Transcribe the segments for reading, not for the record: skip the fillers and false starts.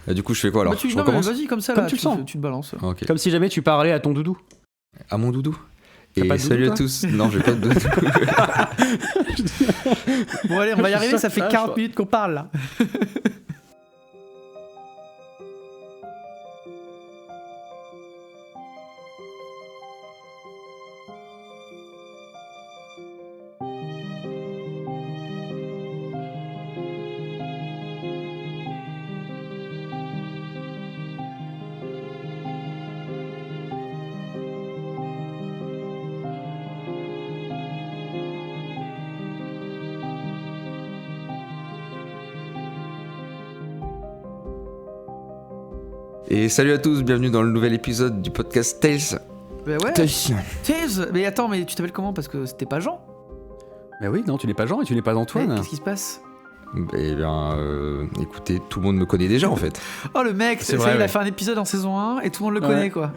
Du coup, je fais quoi alors? Bah, Je non, mais recommence? vas-y, comme ça, Comme là, tu le sens. tu te balances. Ok. Comme si jamais tu parlais à ton doudou. À mon doudou. T'as Et pas de doudou, salut à toi tous. Non, j'ai pas de doudou. Bon, allez, on va y arriver, ça fait Ah, 40 minutes qu'on parle, là. Et salut à tous, bienvenue dans le nouvel épisode du podcast Tales. Bah ouais. Taze. Mais attends, mais tu t'appelles comment? Parce que c'était pas Jean. Mais oui, non, tu n'es pas Jean et tu n'es pas Mais Antoine. qu'est-ce qui se passe? Eh bien, écoutez, tout le monde me connaît déjà en fait. Oh, le mec, C'est ça vrai, y est, il a ouais. fait un épisode en saison 1 et tout le monde le Ouais. connaît, quoi.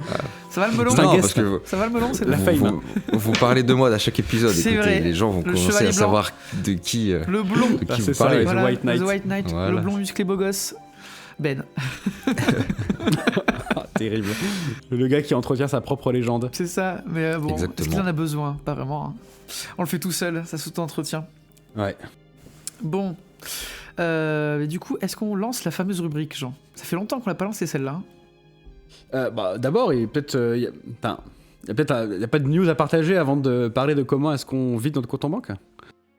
Ça va le melon? C'est un Non, guest. parce que Ça va le melon, c'est de La la fame. vous parlez de moi à chaque épisode. C'est Écoutez, vrai. les gens vont Le commencer chevalier à blanc. savoir de qui, Le blond. de Ah, qui c'est vous ça, parlez. ouais. Voilà, White Knight. The White Knight, Voilà. le blond musclé beau gosse. Ben. Ah, terrible. Le gars qui entretient sa propre légende. C'est ça, mais bon, est-ce Exactement. qu'il en a besoin? Pas vraiment. Hein. On le fait tout seul, ça s'auto-entretient. Ouais. Bon. Mais du coup, est-ce qu'on lance la fameuse rubrique, Jean? Ça fait longtemps qu'on l'a pas lancé celle-là. Hein. D'abord, il y a peut-être. Il y a pas de news à partager avant de parler de comment est-ce qu'on vide notre compte en banque.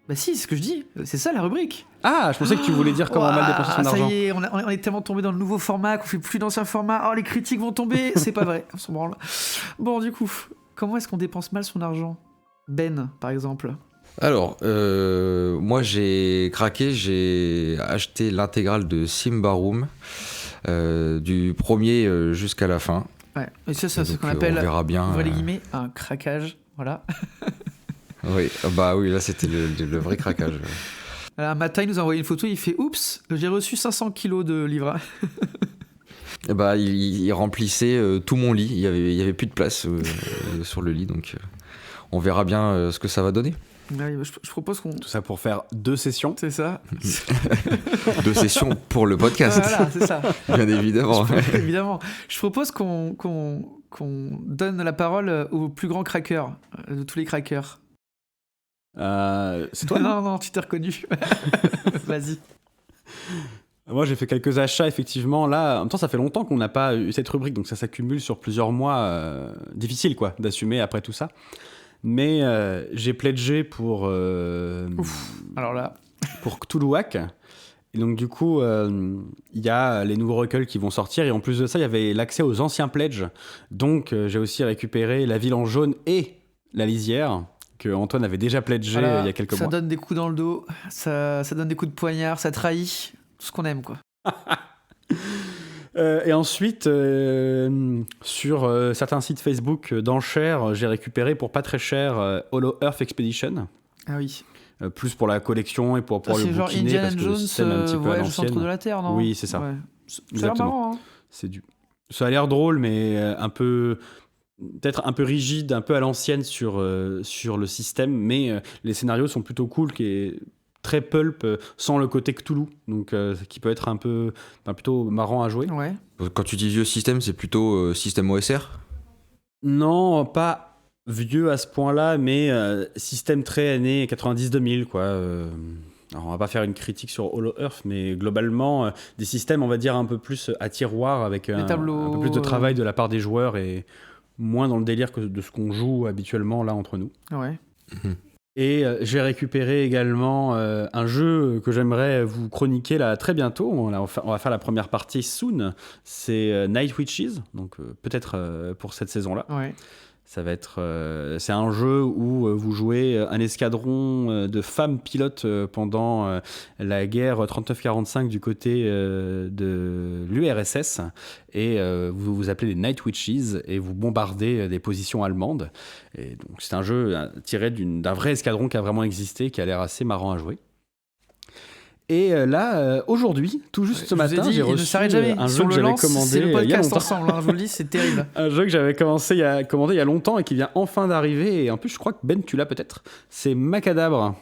Bah si, c'est ce que je dis. C'est ça la rubrique. Ah, je pensais que tu voulais dire comment mal dépenser son ça argent. y est, on est tellement tombé dans le nouveau format qu'on fait plus d'ancien format. Oh, les critiques vont tomber. C'est pas vrai, on s'en branle. Bon, du coup, comment est-ce qu'on dépense mal son argent? Ben, par exemple. Alors, moi j'ai craqué, j'ai acheté l'intégrale de Simba Room, du premier jusqu'à la fin. Ouais, et ça c'est ce Donc, qu'on on appelle, verra bien. ouvrez les guillemets, un craquage. Voilà. Oui, bah oui, là c'était le vrai craquage. Alors, Matin il nous a envoyé une photo, il fait oups, j'ai reçu 500 kilos de livres. Et bah il remplissait tout mon lit, il y avait plus de place sur le lit, donc on verra bien ce que ça va donner. Ouais, je propose qu'on. Tout ça pour faire 2 sessions. C'est ça. 2 sessions pour le podcast, Voilà, c'est ça. bien évidemment. Évidemment. Je propose qu'on donne la parole au plus grand craqueur de tous les craqueurs. C'est toi, non? Non, tu t'es reconnu. Vas-y. Moi, j'ai fait quelques achats, effectivement. Là, en même temps, ça fait longtemps qu'on n'a pas eu cette rubrique, donc ça s'accumule sur plusieurs mois. Difficile, quoi, d'assumer après tout ça. Mais j'ai pledgé pour Alors là. pour Cthulhuac. Et donc, du coup, il y a les nouveaux recueils qui vont sortir. Et en plus de ça, il y avait l'accès aux anciens pledges. Donc, j'ai aussi récupéré La Ville en jaune et La Lisière, que Antoine avait déjà pledgé Voilà, il y a quelques ça mois. donne des coups dans le dos, ça donne des coups de poignard, ça trahit. Tout ce qu'on aime, quoi. Et ensuite, sur certains sites Facebook d'enchères, j'ai récupéré pour pas très cher Hollow Earth Expedition. Ah oui. Plus pour la collection et pour pouvoir le C'est genre bouquiner Indiana parce que le Jones, système est un petit peu à voyage au centre de l'ancienne. la Terre, non? Oui, c'est ça. Ouais. Ça a l'air Exactement. marrant, hein. C'est du... Ça a l'air drôle, mais un peu... Peut-être un peu rigide, un peu à l'ancienne sur le système, mais les scénarios sont plutôt cool, qui est très pulp, sans le côté Cthulhu, donc qui peut être un peu plutôt marrant à jouer. Ouais. Quand tu dis vieux système, c'est plutôt système OSR? Non, pas vieux à ce point-là, mais système très années 90-2000, quoi. Alors on va pas faire une critique sur Hollow Earth, mais globalement, des systèmes, on va dire, un peu plus à tiroir, avec un peu plus de travail de la part des joueurs et moins dans le délire que de ce qu'on joue habituellement là entre nous. Ouais. Et j'ai récupéré également un jeu que j'aimerais vous chroniquer là très bientôt. On va faire la première partie soon. C'est Night Witches, donc peut-être pour cette saison-là. Ouais. Ça va être, c'est un jeu où vous jouez un escadron de femmes pilotes pendant la guerre 39-45 du côté de l'URSS, et vous vous appelez les Night Witches et vous bombardez des positions allemandes. Et donc c'est un jeu tiré d'un vrai escadron qui a vraiment existé, qui a l'air assez marrant à jouer. Et là, aujourd'hui, tout juste ce matin, j'ai reçu un jeu que j'avais commandé c'est le il y a podcast longtemps. ensemble, hein, je vous le dis, c'est terrible. Un jeu que j'avais commandé il y a longtemps et qui vient enfin d'arriver. Et en plus, je crois que Ben, tu l'as peut-être. C'est Macadabre.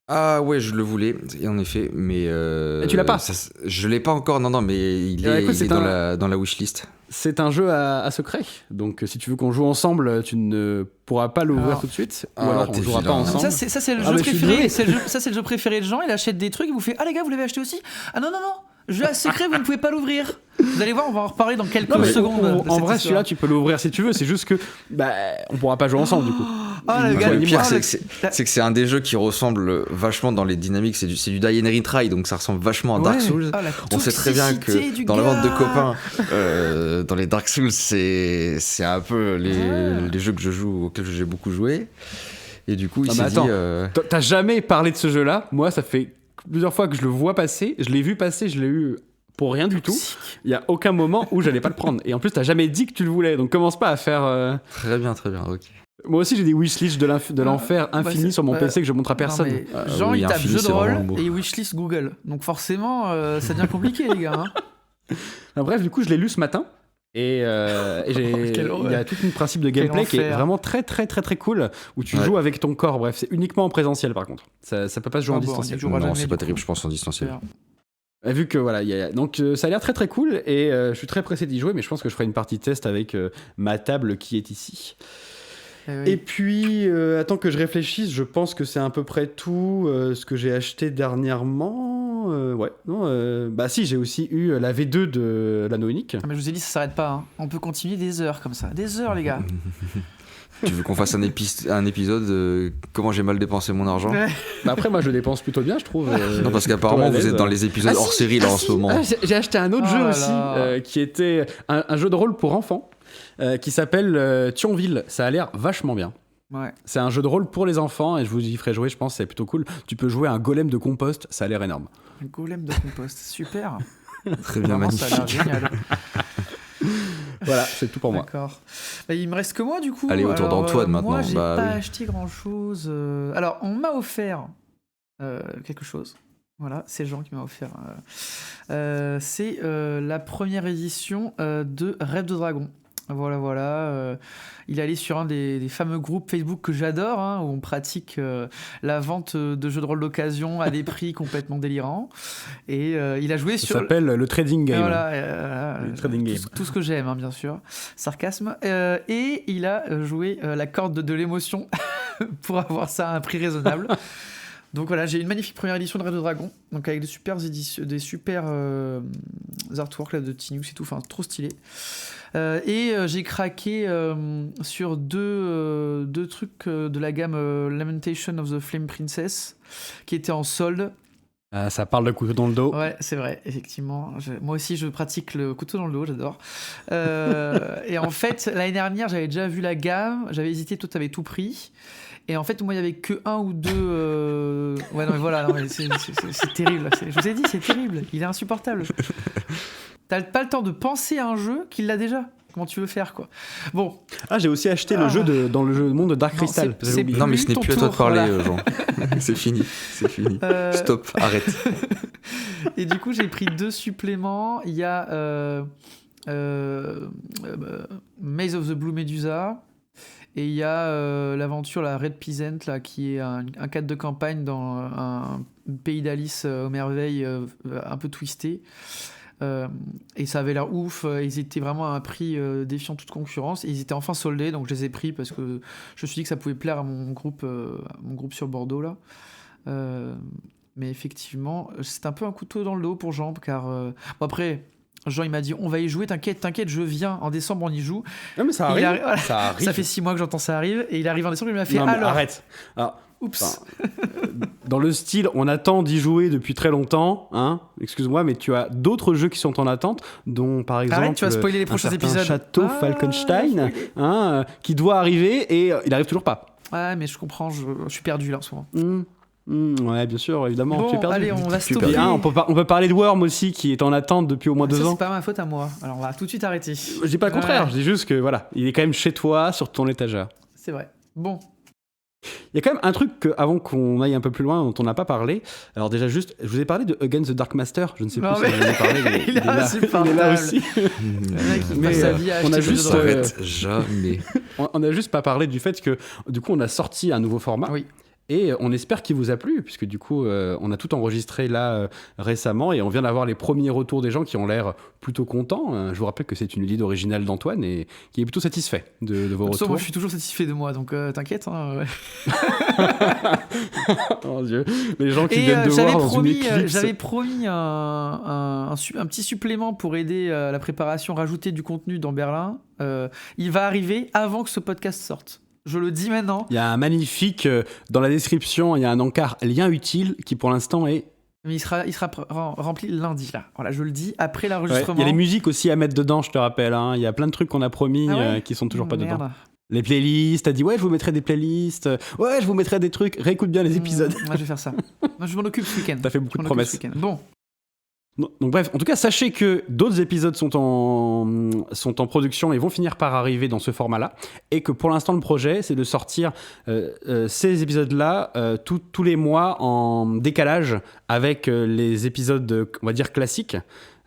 Ah ouais, je le voulais, et en effet, mais... Et tu l'as pas? Je l'ai pas encore, non, mais il écoute, est dans la wishlist. C'est un jeu à secret, donc si tu veux qu'on joue ensemble, tu ne pourras pas l'ouvrir tout de suite, ou alors on jouera pas ensemble. Ça c'est le jeu préféré, ça c'est le jeu préféré de Jean, il achète des trucs, il vous fait « Ah les gars, vous l'avez acheté aussi ?»« Ah non, jeu à secret, vous ne pouvez pas l'ouvrir. » Vous allez voir, on va en reparler dans quelques secondes. En vrai, celui-là, tu peux l'ouvrir si tu veux, c'est juste que on pourra pas jouer ensemble du coup. Le pire, c'est que c'est un des jeux qui ressemble vachement dans les dynamiques, c'est du Die and Retry, donc ça ressemble vachement à Dark Souls. On sait très bien que dans la bande de copains, dans les Dark Souls, c'est un peu les jeux que je joue, auxquels j'ai beaucoup joué. Et du coup, il s'est dit... T'as jamais parlé de ce jeu-là? Moi, ça fait plusieurs fois que je le vois passer, je l'ai vu passer, je l'ai eu... pour rien du tout. Il y a aucun moment où j'allais pas le prendre. Et en plus, t'as jamais dit que tu le voulais, donc commence pas à faire... Très bien, ok. Moi aussi, j'ai des wishlists de l'enfer infini sur mon PC que je montre à personne. Genre, il tape jeu de rôle et wishlist Google. Donc forcément, ça devient compliqué, les gars. Bref, du coup, je l'ai lu ce matin. Et il y a tout un principe de gameplay qui est vraiment très très très très cool, où tu joues avec ton corps. Bref, c'est uniquement en présentiel par contre. Ça peut pas se jouer en distanciel. Non, c'est pas terrible, je pense, en distanciel. Vu que voilà, donc ça a l'air très très cool et je suis très pressé d'y jouer, mais je pense que je ferai une partie test avec ma table qui est ici. Et puis, attends que je réfléchisse, je pense que c'est à peu près tout ce que j'ai acheté dernièrement. Si, j'ai aussi eu la V2 de l'Anneau Unique. Mais je vous ai dit, ça s'arrête pas. Hein. On peut continuer des heures comme ça. Des heures, les gars. Tu veux qu'on fasse un épisode comment j'ai mal dépensé mon argent? Après, moi, je dépense plutôt bien, je trouve. Non, parce qu'apparemment, vous êtes dans les épisodes hors série là en ce moment. J'ai acheté un autre jeu aussi, qui était un jeu de rôle pour enfants. Qui s'appelle Thionville. Ça a l'air vachement bien. Ouais. C'est un jeu de rôle pour les enfants et je vous y ferai jouer, je pense, c'est plutôt cool. Tu peux jouer un golem de compost, ça a l'air énorme. Un golem de compost, super. Très bien, magnifique. Ça a l'air génial. Voilà, c'est tout pour moi. D'accord. Il me reste que moi, du coup. Allez, autour d'Antoine maintenant. Moi, j'ai pas acheté grand-chose. Alors, on m'a offert quelque chose. Voilà, c'est Jean qui m'a offert. C'est la première édition de Rêve de Dragon. Voilà. Il est allé sur un des fameux groupes Facebook que j'adore, hein, où on pratique la vente de jeux de rôle d'occasion à des prix complètement délirants. Et il a joué sur... Ça s'appelle le trading game. Voilà, le trading game. Tout ce que j'aime, hein, bien sûr. Sarcasme. Et il a joué la corde de l'émotion pour avoir ça à un prix raisonnable. Donc voilà, j'ai une magnifique première édition de Rêve de Dragon, donc avec des super artworks là, de Tinius et tout, enfin trop stylé. Et j'ai craqué sur deux trucs de la gamme Lamentation of the Flame Princess, qui étaient en solde. Ça parle de couteau dans le dos. Ouais, c'est vrai, effectivement. Moi aussi, je pratique le couteau dans le dos, j'adore. Et en fait, l'année dernière, j'avais déjà vu la gamme, j'avais hésité, toi, t'avais tout pris. Et en fait, moi, il n'y avait que un ou deux... Ouais, non, mais voilà, non, mais c'est terrible. Je vous ai dit, c'est terrible. Il est insupportable. T'as pas le temps de penser à un jeu qu'il l'a déjà. Comment tu veux faire, quoi. Bon. Ah, j'ai aussi acheté le jeu dans le jeu de monde de Dark Crystal. Non, mais ce n'est plus à toi de parler, Jean. C'est fini. Stop, arrête. Et du coup, j'ai pris 2 suppléments. Il y a Maze of the Blue Medusa. Et il y a l'aventure, la Red Peasant, là, qui est un cadre de campagne dans un pays d'Alice aux merveilles un peu twisté. Et ça avait l'air ouf. Ils étaient vraiment à un prix défiant toute concurrence. Et ils étaient enfin soldés, donc je les ai pris parce que je me suis dit que ça pouvait plaire à mon groupe sur Bordeaux, là. Mais effectivement, c'est un peu un couteau dans le dos pour Jean, car... Bon, après... Jean, il m'a dit, on va y jouer, t'inquiète, je viens. En décembre, on y joue. Non, mais ça arrive. Ça arrive. Ça fait 6 mois que j'entends ça arrive. Et il arrive en décembre, il m'a fait, non, alors... arrête. Alors, oups. Dans le style, on attend d'y jouer depuis très longtemps, hein. Excuse-moi, mais tu as d'autres jeux qui sont en attente, dont par exemple... Arrête, tu vas spoiler les prochains épisodes. Château Falkenstein, qui doit arriver et il arrive toujours pas. Ouais, mais je comprends, je suis perdu là en ce moment. Ouais, bien sûr, évidemment. Bon, tu es perdu. allez, on va stopper. On peut parler de Worm aussi, qui est en attente depuis au moins 2 ans. C'est pas ma faute à moi. Alors, on va tout de suite arrêter. Je dis pas le contraire, je dis juste que voilà, il est quand même chez toi, sur ton étagère. C'est vrai. Bon. Il y a quand même un truc avant qu'on aille un peu plus loin dont on n'a pas parlé. Alors déjà juste, je vous ai parlé de Against the Dark Master. Je ne sais plus si vous en avez parlé. Mais il est là aussi. Mais on a juste jamais. On a juste pas parlé du fait que du coup on a sorti un nouveau format. Oui. Et on espère qu'il vous a plu, puisque du coup, on a tout enregistré là récemment et on vient d'avoir les premiers retours des gens qui ont l'air plutôt contents. Je vous rappelle que c'est une idée originale d'Antoine et qui est plutôt satisfait de vos retours. Moi, je suis toujours satisfait de moi, donc t'inquiète. Hein, oh Dieu, les gens qui viennent de voir dans une éclipse. J'avais promis un petit supplément pour aider à la préparation, rajouter du contenu dans Berlin. Il va arriver avant que ce podcast sorte. Je le dis maintenant. Il y a un magnifique, dans la description, il y a un encart lien utile qui pour l'instant est... Mais il sera rempli lundi, là. Voilà, je le dis, après l'enregistrement. Il y a les musiques aussi à mettre dedans, je te rappelle. Hein. Il y a plein de trucs qu'on a promis qui sont toujours pas dedans. Les playlists, t'as dit ouais, je vous mettrai des playlists. Ouais, je vous mettrai des trucs. Réécoute bien les épisodes. Je vais faire ça. Non, je m'en occupe ce week-end. T'as fait beaucoup de promesses. Bon. Donc bref, en tout cas, sachez que d'autres épisodes sont en production et vont finir par arriver dans ce format-là, et que pour l'instant, le projet, c'est de sortir ces épisodes-là tous les mois en décalage avec les épisodes, on va dire, classiques,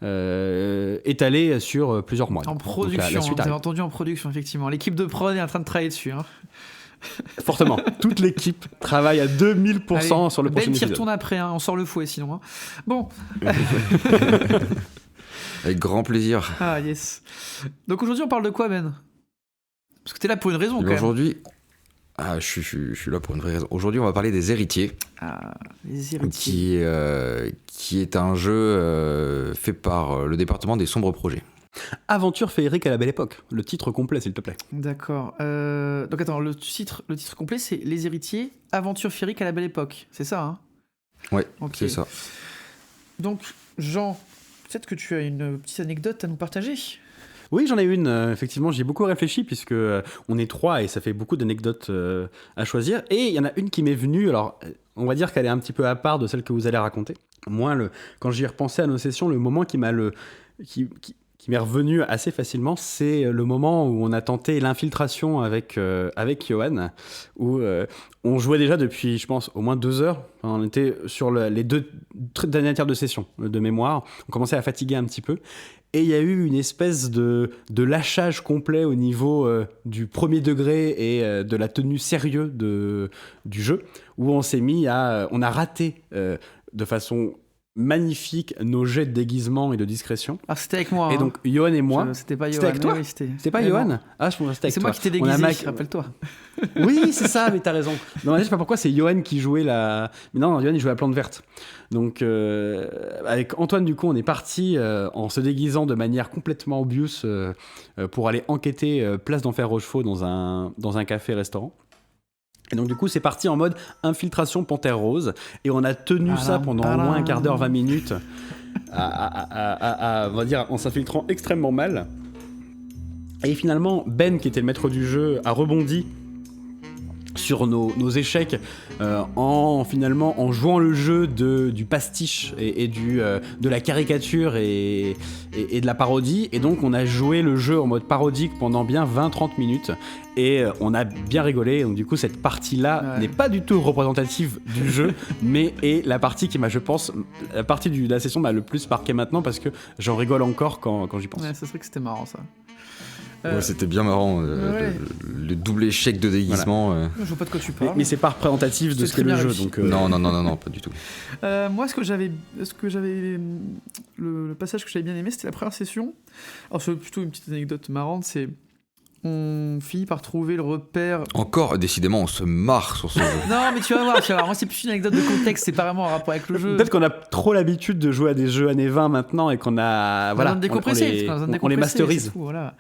étalés sur plusieurs mois. En production, vous avez entendu, en production, effectivement. L'équipe de prod est en train de travailler dessus. Hein. Fortement. Toute l'équipe travaille à 2000% sur le prochain épisode. Ben, retourne après, hein. On sort le fouet sinon. Hein. Bon. Avec grand plaisir. Ah yes. Donc aujourd'hui on parle de quoi, Ben? Parce que t'es là pour une raison quand même. Aujourd'hui, je suis là pour une vraie raison. Aujourd'hui on va parler des Héritiers. Les Héritiers. Qui est un jeu fait par le département des sombres projets. Aventure féerique à la belle époque. Le titre complet, s'il te plaît. D'accord. Donc attends, le titre complet, c'est Les Héritiers, Aventure féerique à la belle époque. C'est ça, hein? Ouais, okay. C'est ça. Donc, Jean, peut-être que tu as une petite anecdote à nous partager? Oui, j'en ai une. Effectivement, j'y ai beaucoup réfléchi puisque on est 3 et ça fait beaucoup d'anecdotes à choisir. Et il y en a une qui m'est venue. Alors, on va dire qu'elle est un petit peu à part de celle que vous allez raconter. Moi, quand j'y ai repensé à nos sessions, le moment qui m'est revenu assez facilement, c'est le moment où on a tenté l'infiltration avec Johan, où on jouait déjà depuis, je pense, au moins 2 heures. On était sur les 2 dernières tiers de session de mémoire. On commençait à fatiguer un petit peu. Et il y a eu une espèce de lâchage complet au niveau du premier degré et de la tenue sérieuse du jeu, où on s'est mis on a raté de façon magnifique nos jets de déguisement et de discrétion. Ah, c'était avec moi. Et donc, Johan et moi. C'était pas Johan. C'était avec toi? Oui, c'était pas Johan? Ah, je pense que c'était avec toi. C'est moi qui t'ai déguisé, rappelle-toi. Oui, c'est ça, mais t'as raison. Non, je sais pas pourquoi c'est Johan qui jouait la. Mais non, Johan, il jouait la plante verte. Donc, avec Antoine, du coup, on est parti en se déguisant de manière complètement obvious pour aller enquêter place d'Enfer Rochefort dans un café-restaurant. Et donc du coup c'est parti en mode infiltration Panthère Rose et on a tenu ça pendant au moins un quart d'heure, 20 minutes on va dire en s'infiltrant extrêmement mal. Et finalement Ben, qui était le maître du jeu, a rebondi sur nos échecs en jouant le jeu du pastiche et de la caricature et de la parodie. Et donc on a joué le jeu en mode parodique pendant bien 20-30 minutes et on a bien rigolé. Donc du coup cette partie-là n'est pas du tout représentative du jeu, mais est la partie qui m'a, je pense, la partie de la session m'a le plus marqué maintenant parce que j'en rigole encore quand j'y pense. Ouais, c'est vrai que c'était marrant ça. Ouais, c'était bien marrant, le double échec de déguisement. Voilà. Je vois pas de quoi tu parles. Mais c'est pas représentatif de ce qu'est le jeu. Donc, Non, pas du tout. Moi, le passage que j'avais bien aimé, c'était la première session. Alors, c'est plutôt une petite anecdote marrante, c'est on finit par trouver le repère. Encore, décidément, on se marre sur ce jeu. Non, mais tu vas voir. Moi, c'est plus une anecdote de contexte, c'est pas vraiment en rapport avec le jeu. Peut-être qu'on a trop l'habitude de jouer à des jeux années 20 maintenant et qu'on a. Voilà, on les masterise. C'est fou, voilà.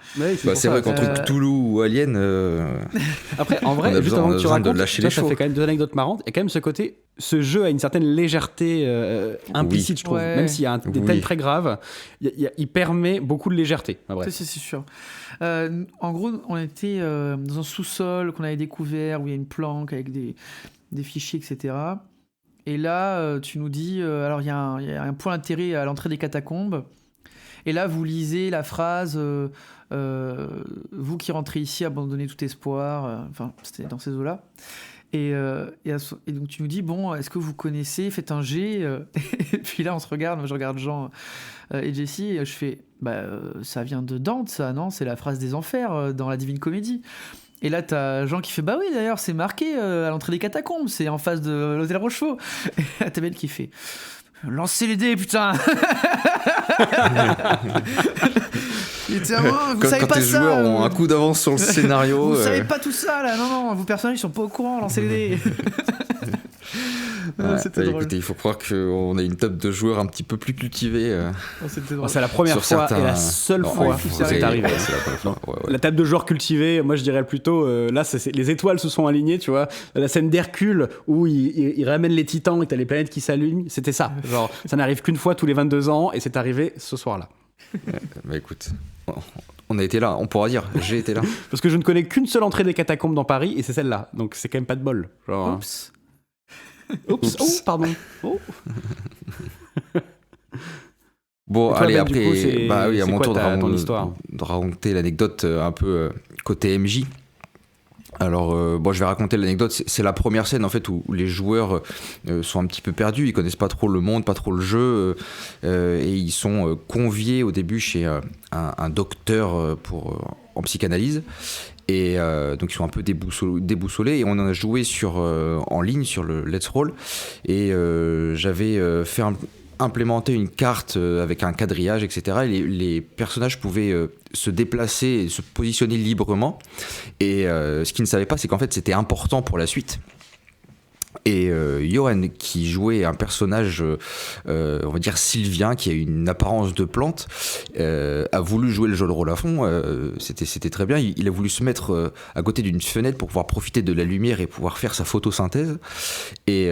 C'est vrai qu'entre Cthulhu ou Alien. Après, en vrai, juste avant que tu racontes, ça fait quand même 2 anecdotes marrantes. Et quand même ce côté. Ce jeu a une certaine légèreté implicite, je trouve. Même s'il y a des thèmes très graves, il permet beaucoup de légèreté. C'est sûr. En gros, on était dans un sous-sol qu'on avait découvert où il y a une planque avec des fichiers, etc. Et là, tu nous dis, alors il y a un point d'intérêt à l'entrée des catacombes. Et là, vous lisez la phrase vous qui rentrez ici, abandonnez tout espoir. Enfin, c'était dans ces eaux-là. Et donc tu nous dis, bon, est-ce que vous connaissez, faites un G. Et puis là on se regarde, moi je regarde Jean et Jessie, et je fais, ça vient de Dante ça, non? C'est la phrase des enfers dans la Divine Comédie. Et là, t'as Jean qui fait bah oui, d'ailleurs, c'est marqué à l'entrée des catacombes, c'est en face de l'hôtel Rochefort. Et là, t'as Belle qui fait lancez les dés, putain. Il était vous quand, savez quand pas tes ça. Joueurs ont un coup d'avance sur le scénario. Vous savez pas tout ça là, non, vos personnages ils sont pas au courant, lancez les dés. C'était drôle. Écoutez, il faut croire qu'on a une table de joueurs un petit peu plus cultivée. C'est la première fois et la seule fois où c'est arrivé. La table de joueurs cultivée, moi je dirais plutôt, là les étoiles se sont alignées, tu vois. La scène d'Hercule où il ramène les titans et t'as les planètes qui s'alignent, c'était ça. Genre, ça n'arrive qu'une fois tous les 22 ans et c'est arrivé ce soir-là. Bah écoute, on a été là, on pourra dire, j'ai été là. Parce que je ne connais qu'une seule entrée des catacombes dans Paris et c'est celle-là, donc c'est quand même pas de bol. Genre, Oups. Oh, pardon. Oh. Bon, toi, allez, Ben, après, du coup, bah oui, à mon tour de raconter l'anecdote un peu côté MJ. Alors, bon, je vais raconter l'anecdote. C'est la première scène en fait où les joueurs sont un petit peu perdus. Ils connaissent pas trop le monde, pas trop le jeu, et ils sont conviés au début chez un docteur en psychanalyse. Et donc ils sont un peu déboussolés et on en a joué en ligne sur le Let's Roll et j'avais fait implémenter une carte avec un quadrillage, etc. Et les personnages pouvaient se déplacer et se positionner librement et ce qu'ils ne savaient pas, c'est qu'en fait c'était important pour la suite. Et Johan, qui jouait un personnage, on va dire sylvien, qui a une apparence de plante, a voulu jouer le jeu de rôle à fond. C'était très bien. Il a voulu se mettre à côté d'une fenêtre pour pouvoir profiter de la lumière et pouvoir faire sa photosynthèse. Et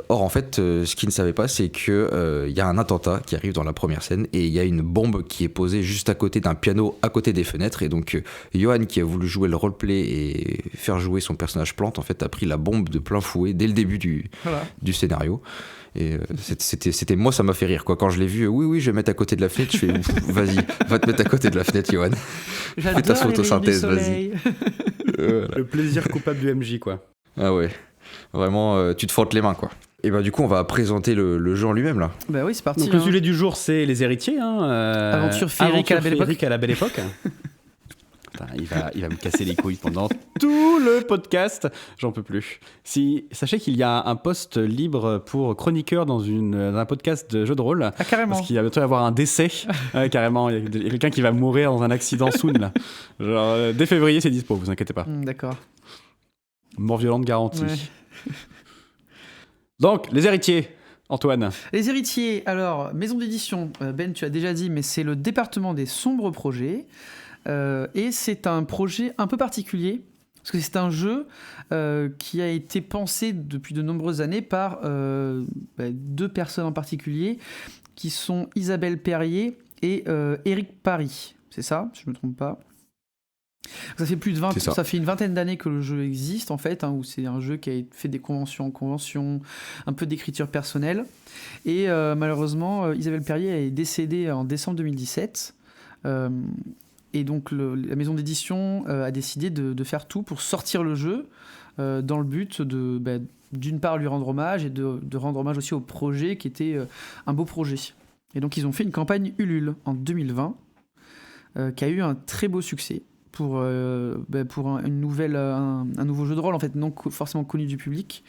or, en fait, ce qu'il ne savait pas, c'est que y a un attentat qui arrive dans la première scène et il y a une bombe qui est posée juste à côté d'un piano, à côté des fenêtres. Et donc, Johan, qui a voulu jouer le roleplay et faire jouer son personnage plante, en fait, a pris la bombe de plein fouet dès le début du scénario. Et c'était moi, ça m'a fait rire quoi. Quand je l'ai vu, oui, je vais mettre à côté de la fenêtre. Je fais vas-y, va te mettre à côté de la fenêtre, Johan. Fais ta photosynthèse, vas-y. Voilà. Le plaisir coupable du MJ quoi. Ah ouais, vraiment, tu te frottes les mains quoi. Et bah du coup on va présenter le jeu en lui-même là. Bah oui, c'est parti. Donc le sujet du jour c'est les héritiers. Aventure féerique à la belle époque. Il va me casser les couilles pendant tout le podcast. J'en peux plus. Sachez qu'il y a un poste libre pour chroniqueur dans un podcast de jeu de rôle. Ah, carrément. Parce qu'il va bientôt y avoir un décès. Carrément. Il y a quelqu'un qui va mourir dans un accident soon. Là. Genre, dès février, c'est dispo, vous inquiétez pas. D'accord. Mort violente garantie. Ouais. Donc, les héritiers. Antoine. Les héritiers, alors, maison d'édition. Ben, tu as déjà dit, mais c'est le département des sombres projets. Et c'est un projet un peu particulier parce que c'est un jeu qui a été pensé depuis de nombreuses années par deux personnes en particulier qui sont Isabelle Perrier et Éric Paris. C'est ça, si je ne me trompe pas. Ça fait une vingtaine d'années que le jeu existe en fait, où c'est un jeu qui a fait des conventions en convention, un peu d'écriture personnelle. Et malheureusement, Isabelle Perrier est décédée en décembre 2017. Et donc la maison d'édition a décidé de faire tout pour sortir le jeu dans le but d'une part lui rendre hommage et de rendre hommage aussi au projet qui était un beau projet. Et donc ils ont fait une campagne Ulule en 2020 qui a eu un très beau succès pour un nouveau jeu de rôle en fait non forcément connu du public.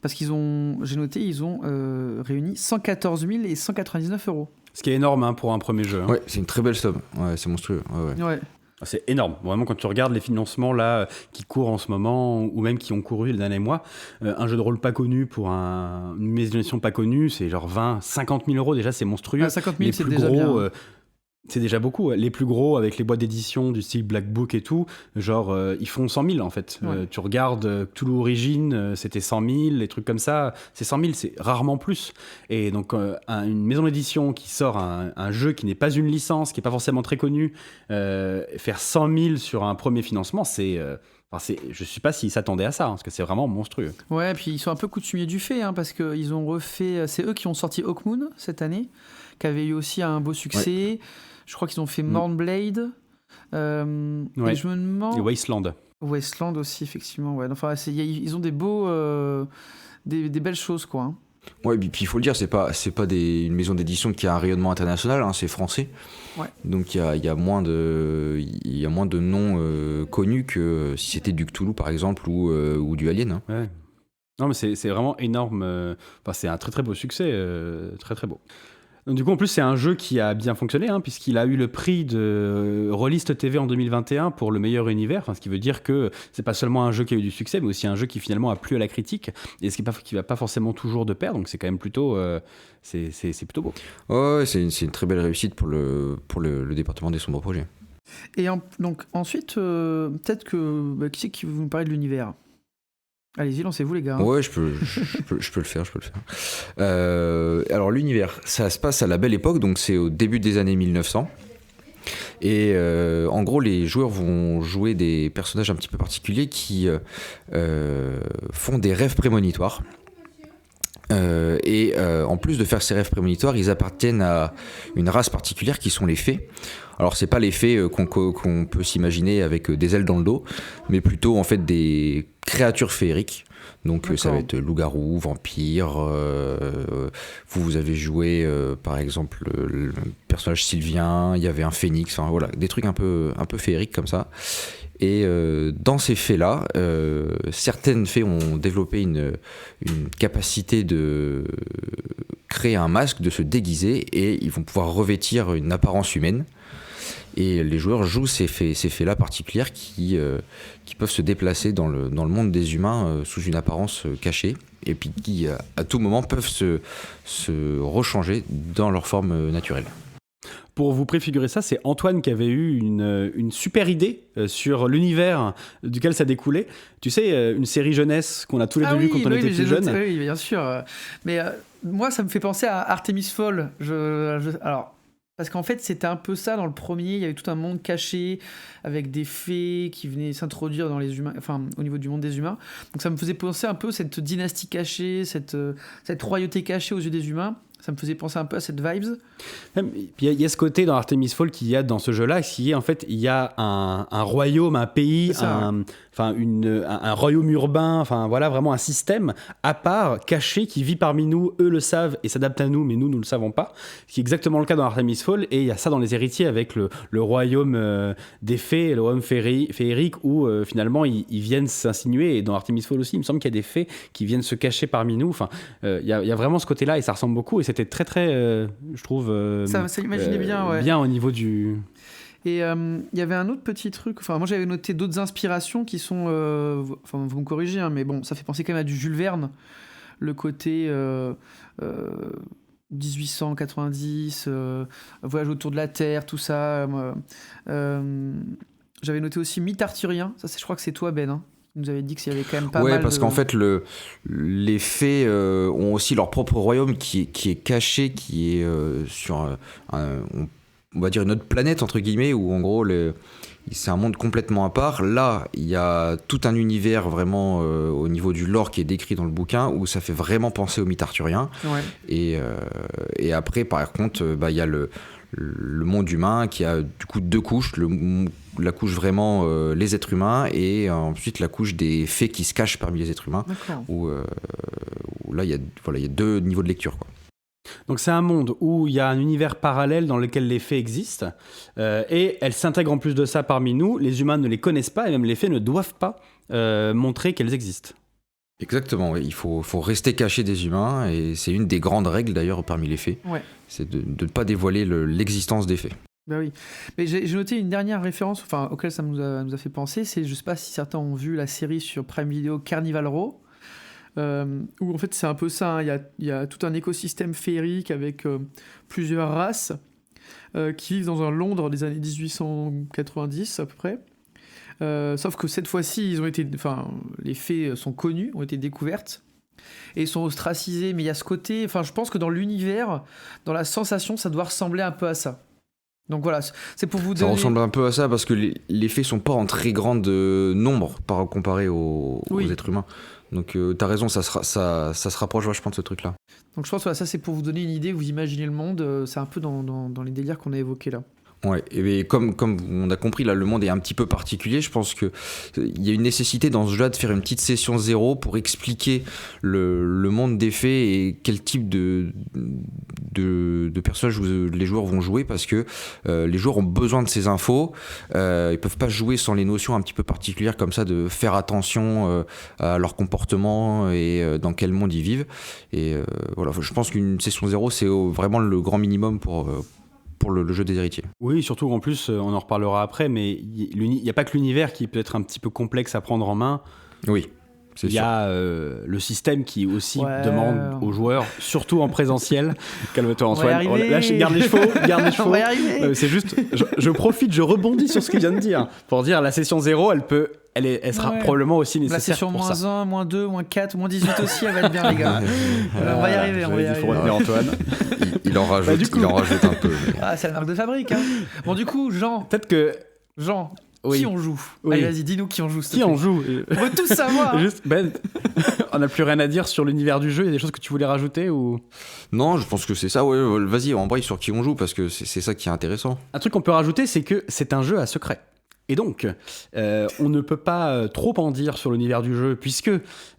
Parce qu'ils ont réuni 114 199 €. Ce qui est énorme pour un premier jeu. Ouais, c'est une très belle somme. Ouais, c'est monstrueux. Ouais. C'est énorme. Vraiment, quand tu regardes les financements là, qui courent en ce moment, ou même qui ont couru les derniers mois, un jeu de rôle pas connu pour une maison d'édition pas connue, c'est genre 20, 50 000 € déjà, c'est monstrueux. Ah, 50 000, c'est déjà bien. C'est déjà beaucoup. Les plus gros, avec les boîtes d'édition du style Black Book et tout, genre, ils font 100 000 en fait. Ouais. Tu regardes Cthulhu Origins, c'était 100 000, les trucs comme ça. C'est 100 000, c'est rarement plus. Et donc, une maison d'édition qui sort un jeu qui n'est pas une licence, qui n'est pas forcément très connu, faire 100 000 sur un premier financement, je ne sais pas s'ils s'attendaient à ça, parce que c'est vraiment monstrueux. Ouais, puis ils sont un peu coutumiers du fait, parce qu'ils ont refait... C'est eux qui ont sorti Hawkmoon cette année, qui avait eu aussi un beau succès. Ouais. Je crois qu'ils ont fait Mornblade. Et je me demande... Et Wasteland. Wasteland aussi, effectivement. Ouais. Enfin, ils ont des beaux... des belles choses, quoi. Ouais, et puis il faut le dire, c'est pas une maison d'édition qui a un rayonnement international, hein, c'est français. Ouais. Donc il y a moins de noms connus que si c'était du Cthulhu par exemple ou du Alien. Hein. Ouais. Non, mais c'est vraiment énorme. C'est un très très beau succès, très très beau. Donc, du coup, en plus, c'est un jeu qui a bien fonctionné, hein, puisqu'il a eu le prix de Rollist TV en 2021 pour le meilleur univers. Ce qui veut dire que c'est pas seulement un jeu qui a eu du succès, mais aussi un jeu qui finalement a plu à la critique, et ce qui va pas forcément toujours de pair. Donc c'est quand même plutôt, c'est plutôt beau. Ouais, c'est une très belle réussite pour le département des sombres projets. Et donc ensuite, peut-être que qui c'est qui vous nous parler de l'univers? Allez-y, lancez-vous les gars. Ouais, je peux le faire. Alors l'univers, ça se passe à la belle époque, donc c'est au début des années 1900. Et en gros, les joueurs vont jouer des personnages un petit peu particuliers qui font des rêves prémonitoires. En plus de faire ces rêves prémonitoires, ils appartiennent à une race particulière qui sont les fées. Alors c'est pas les fées qu'on peut s'imaginer avec des ailes dans le dos, mais plutôt en fait des créatures féeriques. Donc ça va être loup-garou, vampire. Vous avez joué par exemple le personnage Sylvien. Il y avait un phénix. Enfin voilà, des trucs un peu féeriques comme ça. Et dans ces fées-là, certaines fées ont développé une capacité de créer un masque, de se déguiser, et ils vont pouvoir revêtir une apparence humaine. Et les joueurs jouent ces fées-là particulières qui peuvent se déplacer dans le monde des humains sous une apparence cachée, et puis qui, à tout moment, peuvent se rechanger dans leur forme naturelle. Pour vous préfigurer ça, c'est Antoine qui avait eu une super idée sur l'univers duquel ça découlait. Tu sais, une série jeunesse qu'on a tous les deux vus quand on était plus jeunes. Oui, bien sûr. Mais moi, ça me fait penser à Artemis Fowl. Alors, parce qu'en fait, c'était un peu ça dans le premier. Il y avait tout un monde caché avec des fées qui venaient s'introduire dans les humains, enfin, au niveau du monde des humains. Donc ça me faisait penser un peu à cette dynastie cachée, cette royauté cachée aux yeux des humains. Ça me faisait penser un peu à cette vibes. Il y a ce côté dans Artemis Fowl qu'il y a dans ce jeu-là, qui est en fait, il y a un royaume, un pays, un royaume urbain, enfin voilà, vraiment un système à part, caché, qui vit parmi nous. Eux le savent et s'adaptent à nous, mais nous ne le savons pas. Ce qui est exactement le cas dans Artemis Fowl, et il y a ça dans Les Héritiers avec le royaume des fées, le royaume féerique, où finalement ils viennent s'insinuer. Et dans Artemis Fowl aussi, il me semble qu'il y a des fées qui viennent se cacher parmi nous. Enfin, il y a vraiment ce côté-là, et ça ressemble beaucoup. Et c'était très très, je trouve, ça imaginait bien, ouais. Bien au niveau du... Et il y avait un autre petit truc, enfin moi j'avais noté d'autres inspirations qui sont, enfin vous me corrigez, hein, mais bon, ça fait penser quand même à du Jules Verne, le côté 1890, voyage autour de la Terre, tout ça. J'avais noté aussi mythe arthurien, ça je crois que c'est toi Ben, hein. Vous nous avez dit qu'il y avait quand même pas mal. Ouais, parce qu'en fait, les fées ont aussi leur propre royaume qui est caché, qui est sur on va dire une autre planète, entre guillemets, où en gros, c'est un monde complètement à part. Là, il y a tout un univers vraiment au niveau du lore qui est décrit dans le bouquin, où ça fait vraiment penser au mythe arthurien. Ouais. Et après, par contre, il y a le monde humain qui a du coup deux couches, la couche vraiment les êtres humains, et ensuite la couche des fées qui se cachent parmi les êtres humains, où là il y a deux niveaux de lecture, quoi. Donc c'est un monde où il y a un univers parallèle dans lequel les fées existent, et elles s'intègrent en plus de ça parmi nous. Les humains ne les connaissent pas, et même les fées ne doivent pas montrer qu'elles existent. Exactement, oui. Il faut rester caché des humains, et c'est une des grandes règles d'ailleurs parmi les fées, c'est de ne pas dévoiler l'existence des fées. Bah oui, mais j'ai noté une dernière référence, enfin auquel ça nous a fait penser, c'est, je sais pas si certains ont vu la série sur Prime Video Carnival Row, où en fait c'est un peu ça, hein. Il y a tout un écosystème féerique avec plusieurs races qui vivent dans un Londres des années 1890 à peu près. Sauf que cette fois-ci, les fées sont connues, ont été découvertes et sont ostracisées. Mais il y a ce côté, je pense que dans l'univers, dans la sensation, ça doit ressembler un peu à ça. Donc voilà, c'est pour vous donner... Ça ressemble un peu à ça parce que les fées sont pas en très grand nombre comparé aux êtres humains. Donc t'as raison, ça se rapproche vachement de ce truc-là. Donc je pense que ça c'est pour vous donner une idée, vous imaginez le monde, c'est un peu dans les délires qu'on a évoqués là. Ouais, et comme on a compris, là, le monde est un petit peu particulier. Je pense qu'il y a une nécessité dans ce jeu de faire une petite session 0 pour expliquer le monde des fées et quel type de personnages les joueurs vont jouer, parce que les joueurs ont besoin de ces infos. Ils peuvent pas jouer sans les notions un petit peu particulières comme ça, de faire attention à leur comportement et dans quel monde ils vivent. Et voilà, je pense qu'une session 0, c'est vraiment le grand minimum pour le jeu des héritiers. Oui, surtout en plus, on en reparlera après, mais il n'y a pas que l'univers qui peut être un petit peu complexe à prendre en main. Oui, c'est sûr. Il y a le système qui aussi demande aux joueurs, surtout en présentiel. Calme-toi Antoine, garde les chevaux. On va y arriver. C'est juste, je profite, je rebondis sur ce qu'il vient de dire, pour dire la session 0, elle sera probablement aussi nécessaire. La session pour ça. -1, -2, -4, -18 aussi, elle va être bien, les gars. On va y arriver. Il faut retenir Antoine. Il en rajoute, il en rajoute un peu. Mais... Ah, c'est la marque de fabrique. Hein. Bon, du coup, Jean. Peut-être que. Jean. Oui. Qui on joue? Oui. Allez, vas-y, dis-nous qui on joue. Qui on joue? On veut tout savoir. Juste, Ben, on n'a plus rien à dire sur l'univers du jeu. Il y a des choses que tu voulais rajouter ou... Non, je pense que c'est ça. Ouais, vas-y, embraye sur qui on joue, parce que c'est ça qui est intéressant. Un truc qu'on peut rajouter, c'est que c'est un jeu à secret. Et donc, on ne peut pas trop en dire sur l'univers du jeu, puisque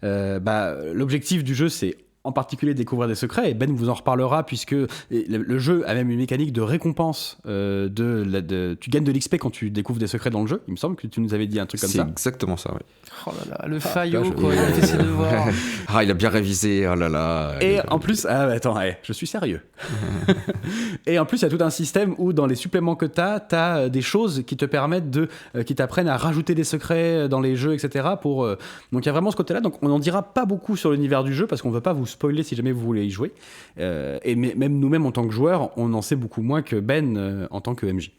l'objectif du jeu, c'est en particulier découvrir des secrets, et Ben vous en reparlera, puisque le jeu a même une mécanique de récompense. Tu gagnes de l'XP quand tu découvres des secrets dans le jeu. Il me semble que tu nous avais dit un truc comme ça. C'est exactement ça, oui. Oh là là, le faillot, quoi, il a fait ses devoirs. Ah, il a bien révisé, oh là là. Et en plus, je suis sérieux. Et en plus, il y a tout un système où dans les suppléments que t'as des choses qui te permettent qui t'apprennent à rajouter des secrets dans les jeux, etc. Donc il y a vraiment ce côté-là. Donc on n'en dira pas beaucoup sur l'univers du jeu, parce qu'on veut pas vous spoiler si jamais vous voulez y jouer. Même nous-mêmes en tant que joueurs, on en sait beaucoup moins que Ben en tant que MJ.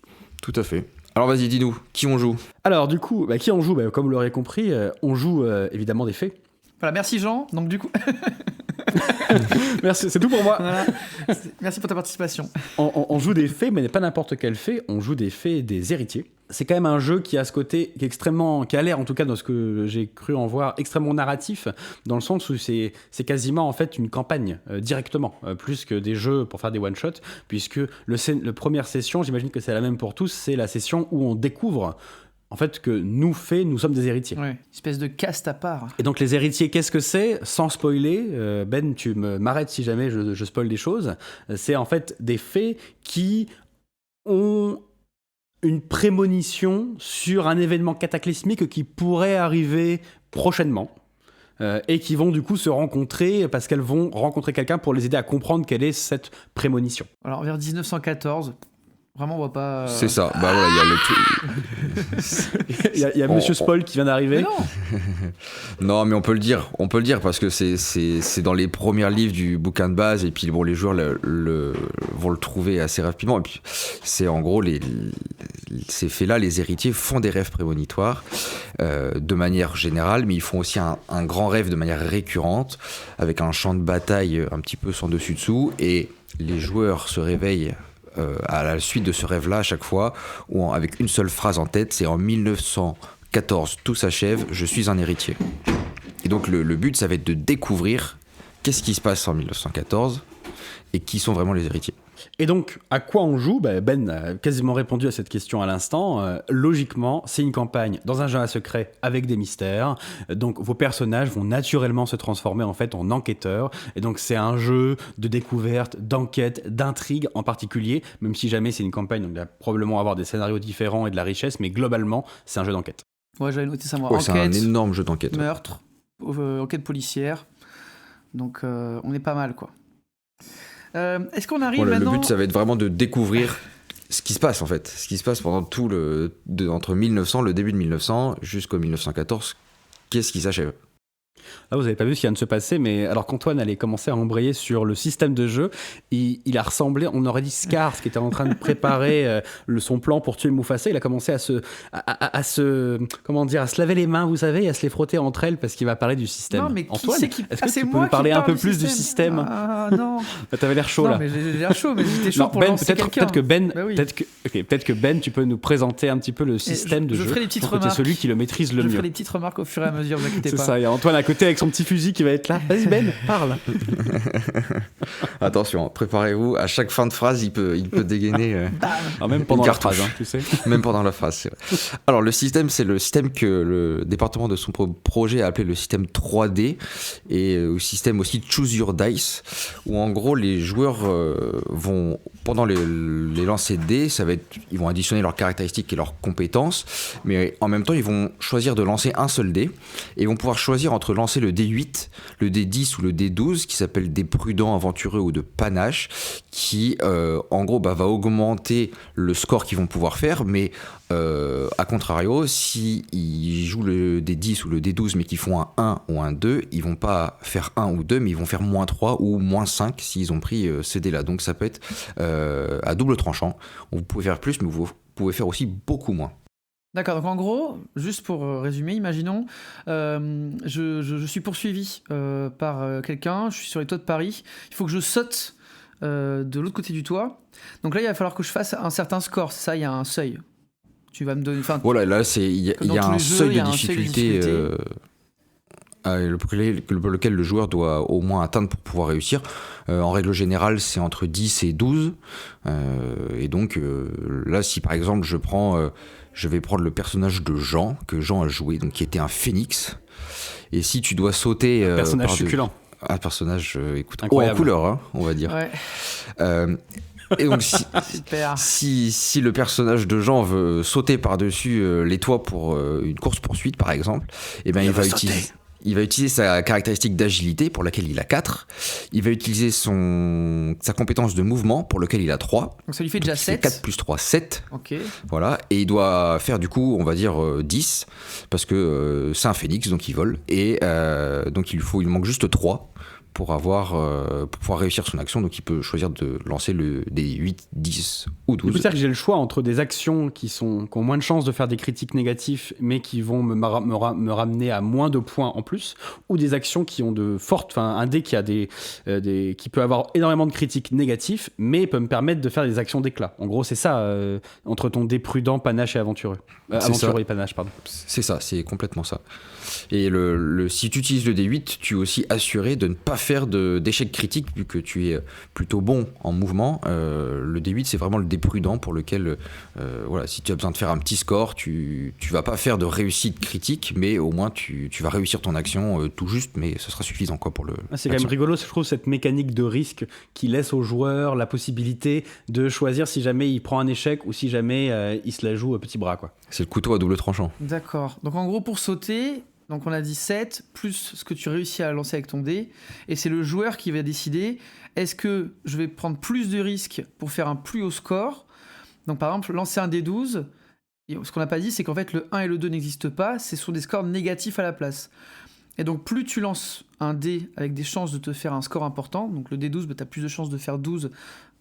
Tout à fait. Alors vas-y, dis-nous, qui on joue? Alors du coup, qui on joue? Comme vous l'aurez compris, on joue évidemment des fées. Voilà, merci Jean. Donc du coup... Merci, c'est tout pour moi. Voilà. Merci pour ta participation. On joue des fées, mais pas n'importe quelle fée. On joue des fées des héritiers. C'est quand même un jeu qui a ce côté qui a l'air, en tout cas dans ce que j'ai cru en voir, extrêmement narratif, dans le sens où c'est quasiment en fait une campagne directement, plus que des jeux pour faire des one-shots, puisque le première session, j'imagine que c'est la même pour tous, c'est la session où on découvre en fait que nous sommes des héritiers. Ouais, espèce de caste à part. Et donc les héritiers, qu'est-ce que c'est? Sans spoiler, Ben, tu m'arrêtes si jamais je spoil des choses. C'est en fait des fées qui ont une prémonition sur un événement cataclysmique qui pourrait arriver prochainement. Et qui vont du coup se rencontrer parce qu'elles vont rencontrer quelqu'un pour les aider à comprendre quelle est cette prémonition. Alors vers 1914... Vraiment, on voit pas... C'est ça. Bah ouais, il y a Monsieur Spoil qui vient d'arriver. Non, mais on peut le dire parce que c'est dans les premiers livres du bouquin de base, et puis bon, les joueurs vont le trouver assez rapidement. Et puis c'est en gros ces faits-là, les héritiers font des rêves prémonitoires de manière générale, mais ils font aussi un grand rêve de manière récurrente, avec un champ de bataille un petit peu sans dessus-dessous, et les joueurs se réveillent à la suite de ce rêve-là à chaque fois, avec une seule phrase en tête, c'est en 1914, tout s'achève, je suis un héritier. Et donc le but, ça va être de découvrir qu'est-ce qui se passe en 1914 et qui sont vraiment les héritiers. Et donc, à quoi on joue? Ben a quasiment répondu à cette question à l'instant. Logiquement, c'est une campagne dans un jeu à secret avec des mystères. Donc, vos personnages vont naturellement se transformer en fait en enquêteurs. Et donc, c'est un jeu de découverte, d'enquête, d'intrigue en particulier. Même si jamais c'est une campagne, donc il va probablement avoir des scénarios différents et de la richesse. Mais globalement, c'est un jeu d'enquête. Ouais, j'avais noté ça moi. Ouais, enquête, c'est un énorme jeu d'enquête. Meurtre, enquête policière. Donc, on est pas mal, quoi. Est-ce qu'on arrive maintenant... Le but, ça va être vraiment de découvrir ce qui se passe, en fait. Ce qui se passe pendant entre 1900, le début de 1900, jusqu'au 1914. Qu'est-ce qui s'achève? Là, vous n'avez pas vu ce qui vient de se passer, mais alors qu'Antoine allait commencer à embrayer sur le système de jeu, il a ressemblé, on aurait dit Scar, qui était en train de préparer son plan pour tuer Mufasa. Il a commencé à se laver les mains, vous savez, et à se les frotter entre elles parce qu'il va parler du système. Non, mais Antoine, est-ce que tu peux nous parler un peu plus du système? Ah non. T'avais l'air chaud, non, là. Mais j'ai l'air chaud, mais j'étais chaud pour Ben, lancer quelqu'un. Peut-être que Ben, tu peux nous présenter un petit peu le système de jeu. Je ferai des petites remarques. C'est celui qui le maîtrise le mieux. Je ferai des petites remarques au fur et à mesure, vous inquiétez pas. C'est ça, il y a Antoine à côté côté avec son petit fusil qui va être là. Vas-y Ben, parle. Attention, préparez-vous. À chaque fin de phrase, il peut dégainer. Même pendant la phrase, tu sais. Même pendant la phrase, c'est vrai. Alors le système, c'est le système que le département de son projet a appelé le système 3D et le système aussi Choose Your Dice, où en gros les joueurs vont pendant les lancers de dés, ils vont additionner leurs caractéristiques et leurs compétences, mais en même temps ils vont choisir de lancer un seul dé et ils vont pouvoir choisir entre lancer le D8, le D10 ou le D12 qui s'appelle des prudents, aventureux ou de panache, qui en gros va augmenter le score qu'ils vont pouvoir faire, mais à contrario, si ils jouent le D10 ou le D12 mais qu'ils font un 1 ou un 2, ils vont pas faire 1 ou 2 mais ils vont faire -3 ou -5 s'ils ont pris ces dés là. Donc ça peut être à double tranchant. Vous pouvez faire plus mais vous pouvez faire aussi beaucoup moins. D'accord, donc en gros, juste pour résumer, imaginons, je suis poursuivi par quelqu'un, je suis sur les toits de Paris, il faut que je saute de l'autre côté du toit. Donc là, il va falloir que je fasse un certain score, c'est ça, il y a un seuil. Tu vas me donner. Voilà, là, il y a un seuil de difficulté lequel le joueur doit au moins atteindre pour pouvoir réussir. En règle générale, c'est entre 10 et 12. Et donc, là, si par exemple, je vais prendre le personnage de Jean, que Jean a joué, donc qui était un phénix. Et si tu dois sauter. Un personnage succulent. Un personnage, écoute, haut en couleur, hein, on va dire. Ouais. Et donc si le personnage de Jean veut sauter par-dessus les toits pour une course-poursuite par exemple, et ben il va utiliser sa caractéristique d'agilité pour laquelle il a 4, il va utiliser sa compétence de mouvement pour laquelle il a 3. Donc ça lui fait déjà 7. 4 plus 3, 7. Ok. Voilà, et il doit faire du coup, on va dire 10, parce que c'est un phénix, donc il vole, et donc il manque juste 3. Pour pouvoir réussir son action, donc il peut choisir de lancer des 8, 10 ou 12. C'est-à-dire que j'ai le choix entre des actions qui ont moins de chances de faire des critiques négatifs, mais qui vont me ramener à moins de points en plus, ou des actions qui ont un dé qui a qui peut avoir énormément de critiques négatifs, mais peut me permettre de faire des actions d'éclat. En gros, c'est ça, entre ton dé prudent, panache et aventureux. Aventureux et panache, pardon. C'est ça, c'est complètement ça. Et si tu utilises le D8, tu es aussi assuré de ne pas faire d'échec critique, vu que tu es plutôt bon en mouvement. Le D8, c'est vraiment le dé prudent pour lequel, si tu as besoin de faire un petit score, tu vas pas faire de réussite critique, mais au moins tu vas réussir ton action tout juste, mais ce sera suffisant pour le. C'est quand même rigolo, je trouve, cette mécanique de risque qui laisse au joueur la possibilité de choisir si jamais il prend un échec ou si jamais il se la joue à petit bras, quoi. C'est le couteau à double tranchant. D'accord. Donc en gros, pour sauter. Donc on a dit 7, plus ce que tu réussis à lancer avec ton dé, et c'est le joueur qui va décider, est-ce que je vais prendre plus de risques pour faire un plus haut score ? Donc par exemple, lancer un D12, et ce qu'on n'a pas dit, c'est qu'en fait le 1 et le 2 n'existent pas, c'est sur des scores négatifs à la place. Et donc plus tu lances un dé avec des chances de te faire un score important, donc le D12, tu as plus de chances de faire 12,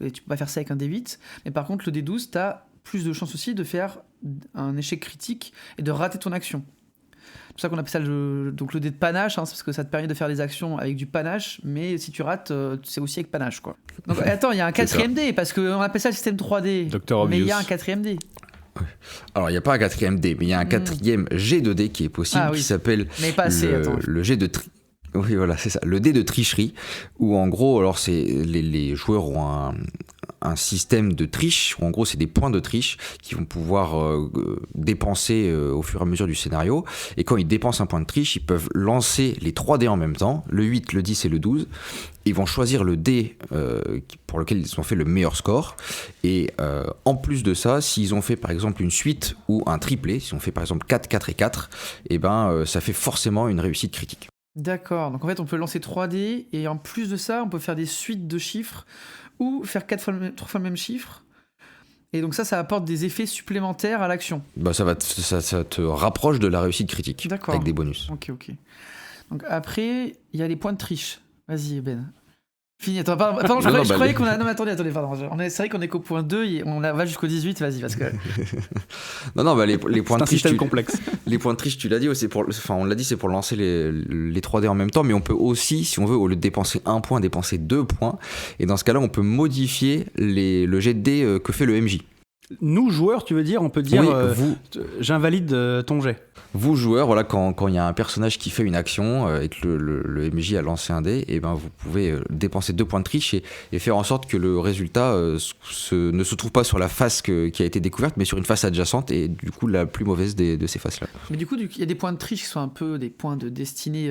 et tu peux pas faire ça avec un D8, mais par contre le D12, tu as plus de chances aussi de faire un échec critique et de rater ton action. C'est pour ça qu'on appelle ça le dé de panache, c'est parce que ça te permet de faire des actions avec du panache, mais si tu rates, c'est aussi avec panache, quoi. Donc attends, il y a un 4e dé, parce qu'on appelle ça le système 3D, mais il y a un 4e dé. Alors il n'y a pas un 4e dé, mais il y a un 4e jet de dé qui est possible, qui s'appelle le jet de oui, voilà, c'est ça, le dé de tricherie, où en gros, alors les joueurs ont un système de triche, où en gros c'est des points de triche qui vont pouvoir dépenser au fur et à mesure du scénario, et quand ils dépensent un point de triche, ils peuvent lancer les 3 dés en même temps, le 8, le 10 et le 12, ils vont choisir le dé pour lequel ils ont fait le meilleur score, et en plus de ça, s'ils ont fait par exemple une suite ou un triplé, si on fait par exemple 4, 4 et 4, et ben ça fait forcément une réussite critique. D'accord, donc en fait on peut lancer 3 dés, et en plus de ça, on peut faire des suites de chiffres, ou faire 3 fois le même chiffre. Et donc ça apporte des effets supplémentaires à l'action. Bah ça te rapproche de la réussite critique. D'accord. Avec des bonus. Ok. Donc après, il y a les points de triche. Vas-y, Ben. Fini. Attends, pardon, je croyais qu'on a... Non, mais attendez, pardon. C'est vrai qu'on est qu'au point 2, et on va jusqu'au 18, vas-y, parce que... non, les points de triche... complexe. Les points de triche, tu l'as dit, on l'a dit, c'est pour lancer les 3 dés en même temps, mais on peut aussi, si on veut, au lieu de dépenser 1 point, dépenser 2 points, et dans ce cas-là, on peut modifier le jet de dés que fait le MJ. Nous, joueurs, tu veux dire, on peut dire j'invalide ton jet. Vous, joueurs, voilà, quand il y a un personnage qui fait une action et que le MJ a lancé un dé, et ben vous pouvez dépenser 2 points de triche et faire en sorte que le résultat ne se trouve pas sur la face qui a été découverte, mais sur une face adjacente, et du coup la plus mauvaise de ces faces-là. Mais du coup, il y a des points de triche qui sont un peu des points de destinée,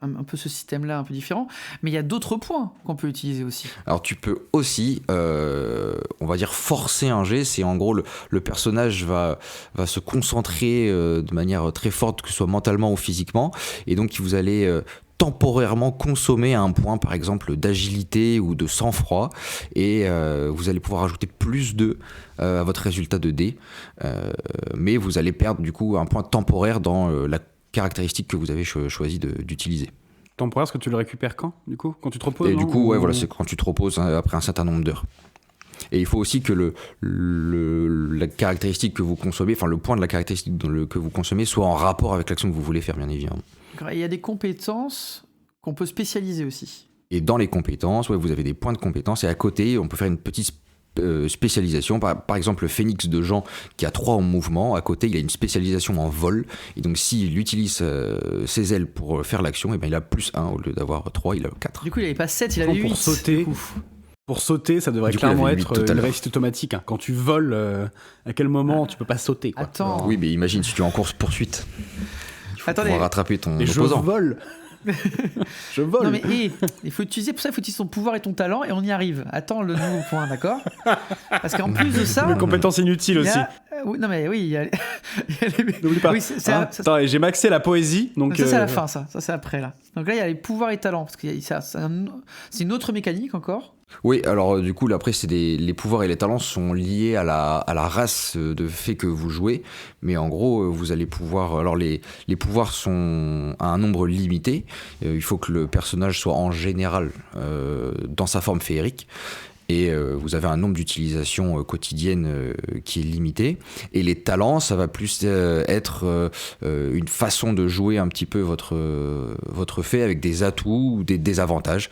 un peu ce système-là un peu différent, mais il y a d'autres points qu'on peut utiliser aussi. Alors tu peux aussi, on va dire, forcer un jet. C'est en gros le personnage va se concentrer de manière très forte, que ce soit mentalement ou physiquement, et donc vous allez temporairement consommer un point, par exemple d'agilité ou de sang-froid, et vous allez pouvoir ajouter plus 2 à votre résultat de dé, mais vous allez perdre du coup un point temporaire dans la caractéristique que vous avez choisi d'utiliser. Temporaire, est-ce que tu le récupères quand tu te reposes? Et du coup, voilà, c'est quand tu te reposes après un certain nombre d'heures. Et il faut aussi que la caractéristique que vous consommez, enfin le point de la caractéristique que vous consommez soit en rapport avec l'action que vous voulez faire, bien évidemment. Il y a des compétences qu'on peut spécialiser aussi. Et dans les compétences, vous avez des points de compétences, et à côté, on peut faire une petite spécialisation. Par exemple, le phénix de Jean qui a 3 en mouvement, à côté il a une spécialisation en vol, et donc s'il utilise ses ailes pour faire l'action, et ben il a plus 1 au lieu d'avoir 3, il a 4. Du coup il avait pas 7, il avait 8. Pour sauter, ça devrait clairement être une réussite automatique. Quand tu voles, à quel moment tu peux pas sauter, quoi. Attends. Oui, mais imagine si tu es en course poursuite, il faut pouvoir rattraper ton opposant. Je vole. Non mais il faut utiliser ton pouvoir et ton talent, et on y arrive. Attends le nouveau point, d'accord? Parce qu'en plus de ça, une compétence inutile aussi. Il y a n'oublie pas. Oui, attends, j'ai maxé la poésie, donc ça c'est à la fin, ça c'est après là. Donc là il y a les pouvoirs et talents, parce que c'est une autre mécanique encore. Oui, alors du coup, là, après, les pouvoirs et les talents sont liés à la race de fait que vous jouez, mais en gros, vous allez pouvoir... Alors, les pouvoirs sont à un nombre limité, il faut que le personnage soit en général dans sa forme féerique, et vous avez un nombre d'utilisations quotidiennes qui est limité. Et les talents, ça va plus être une façon de jouer un petit peu votre fait, avec des atouts ou des désavantages.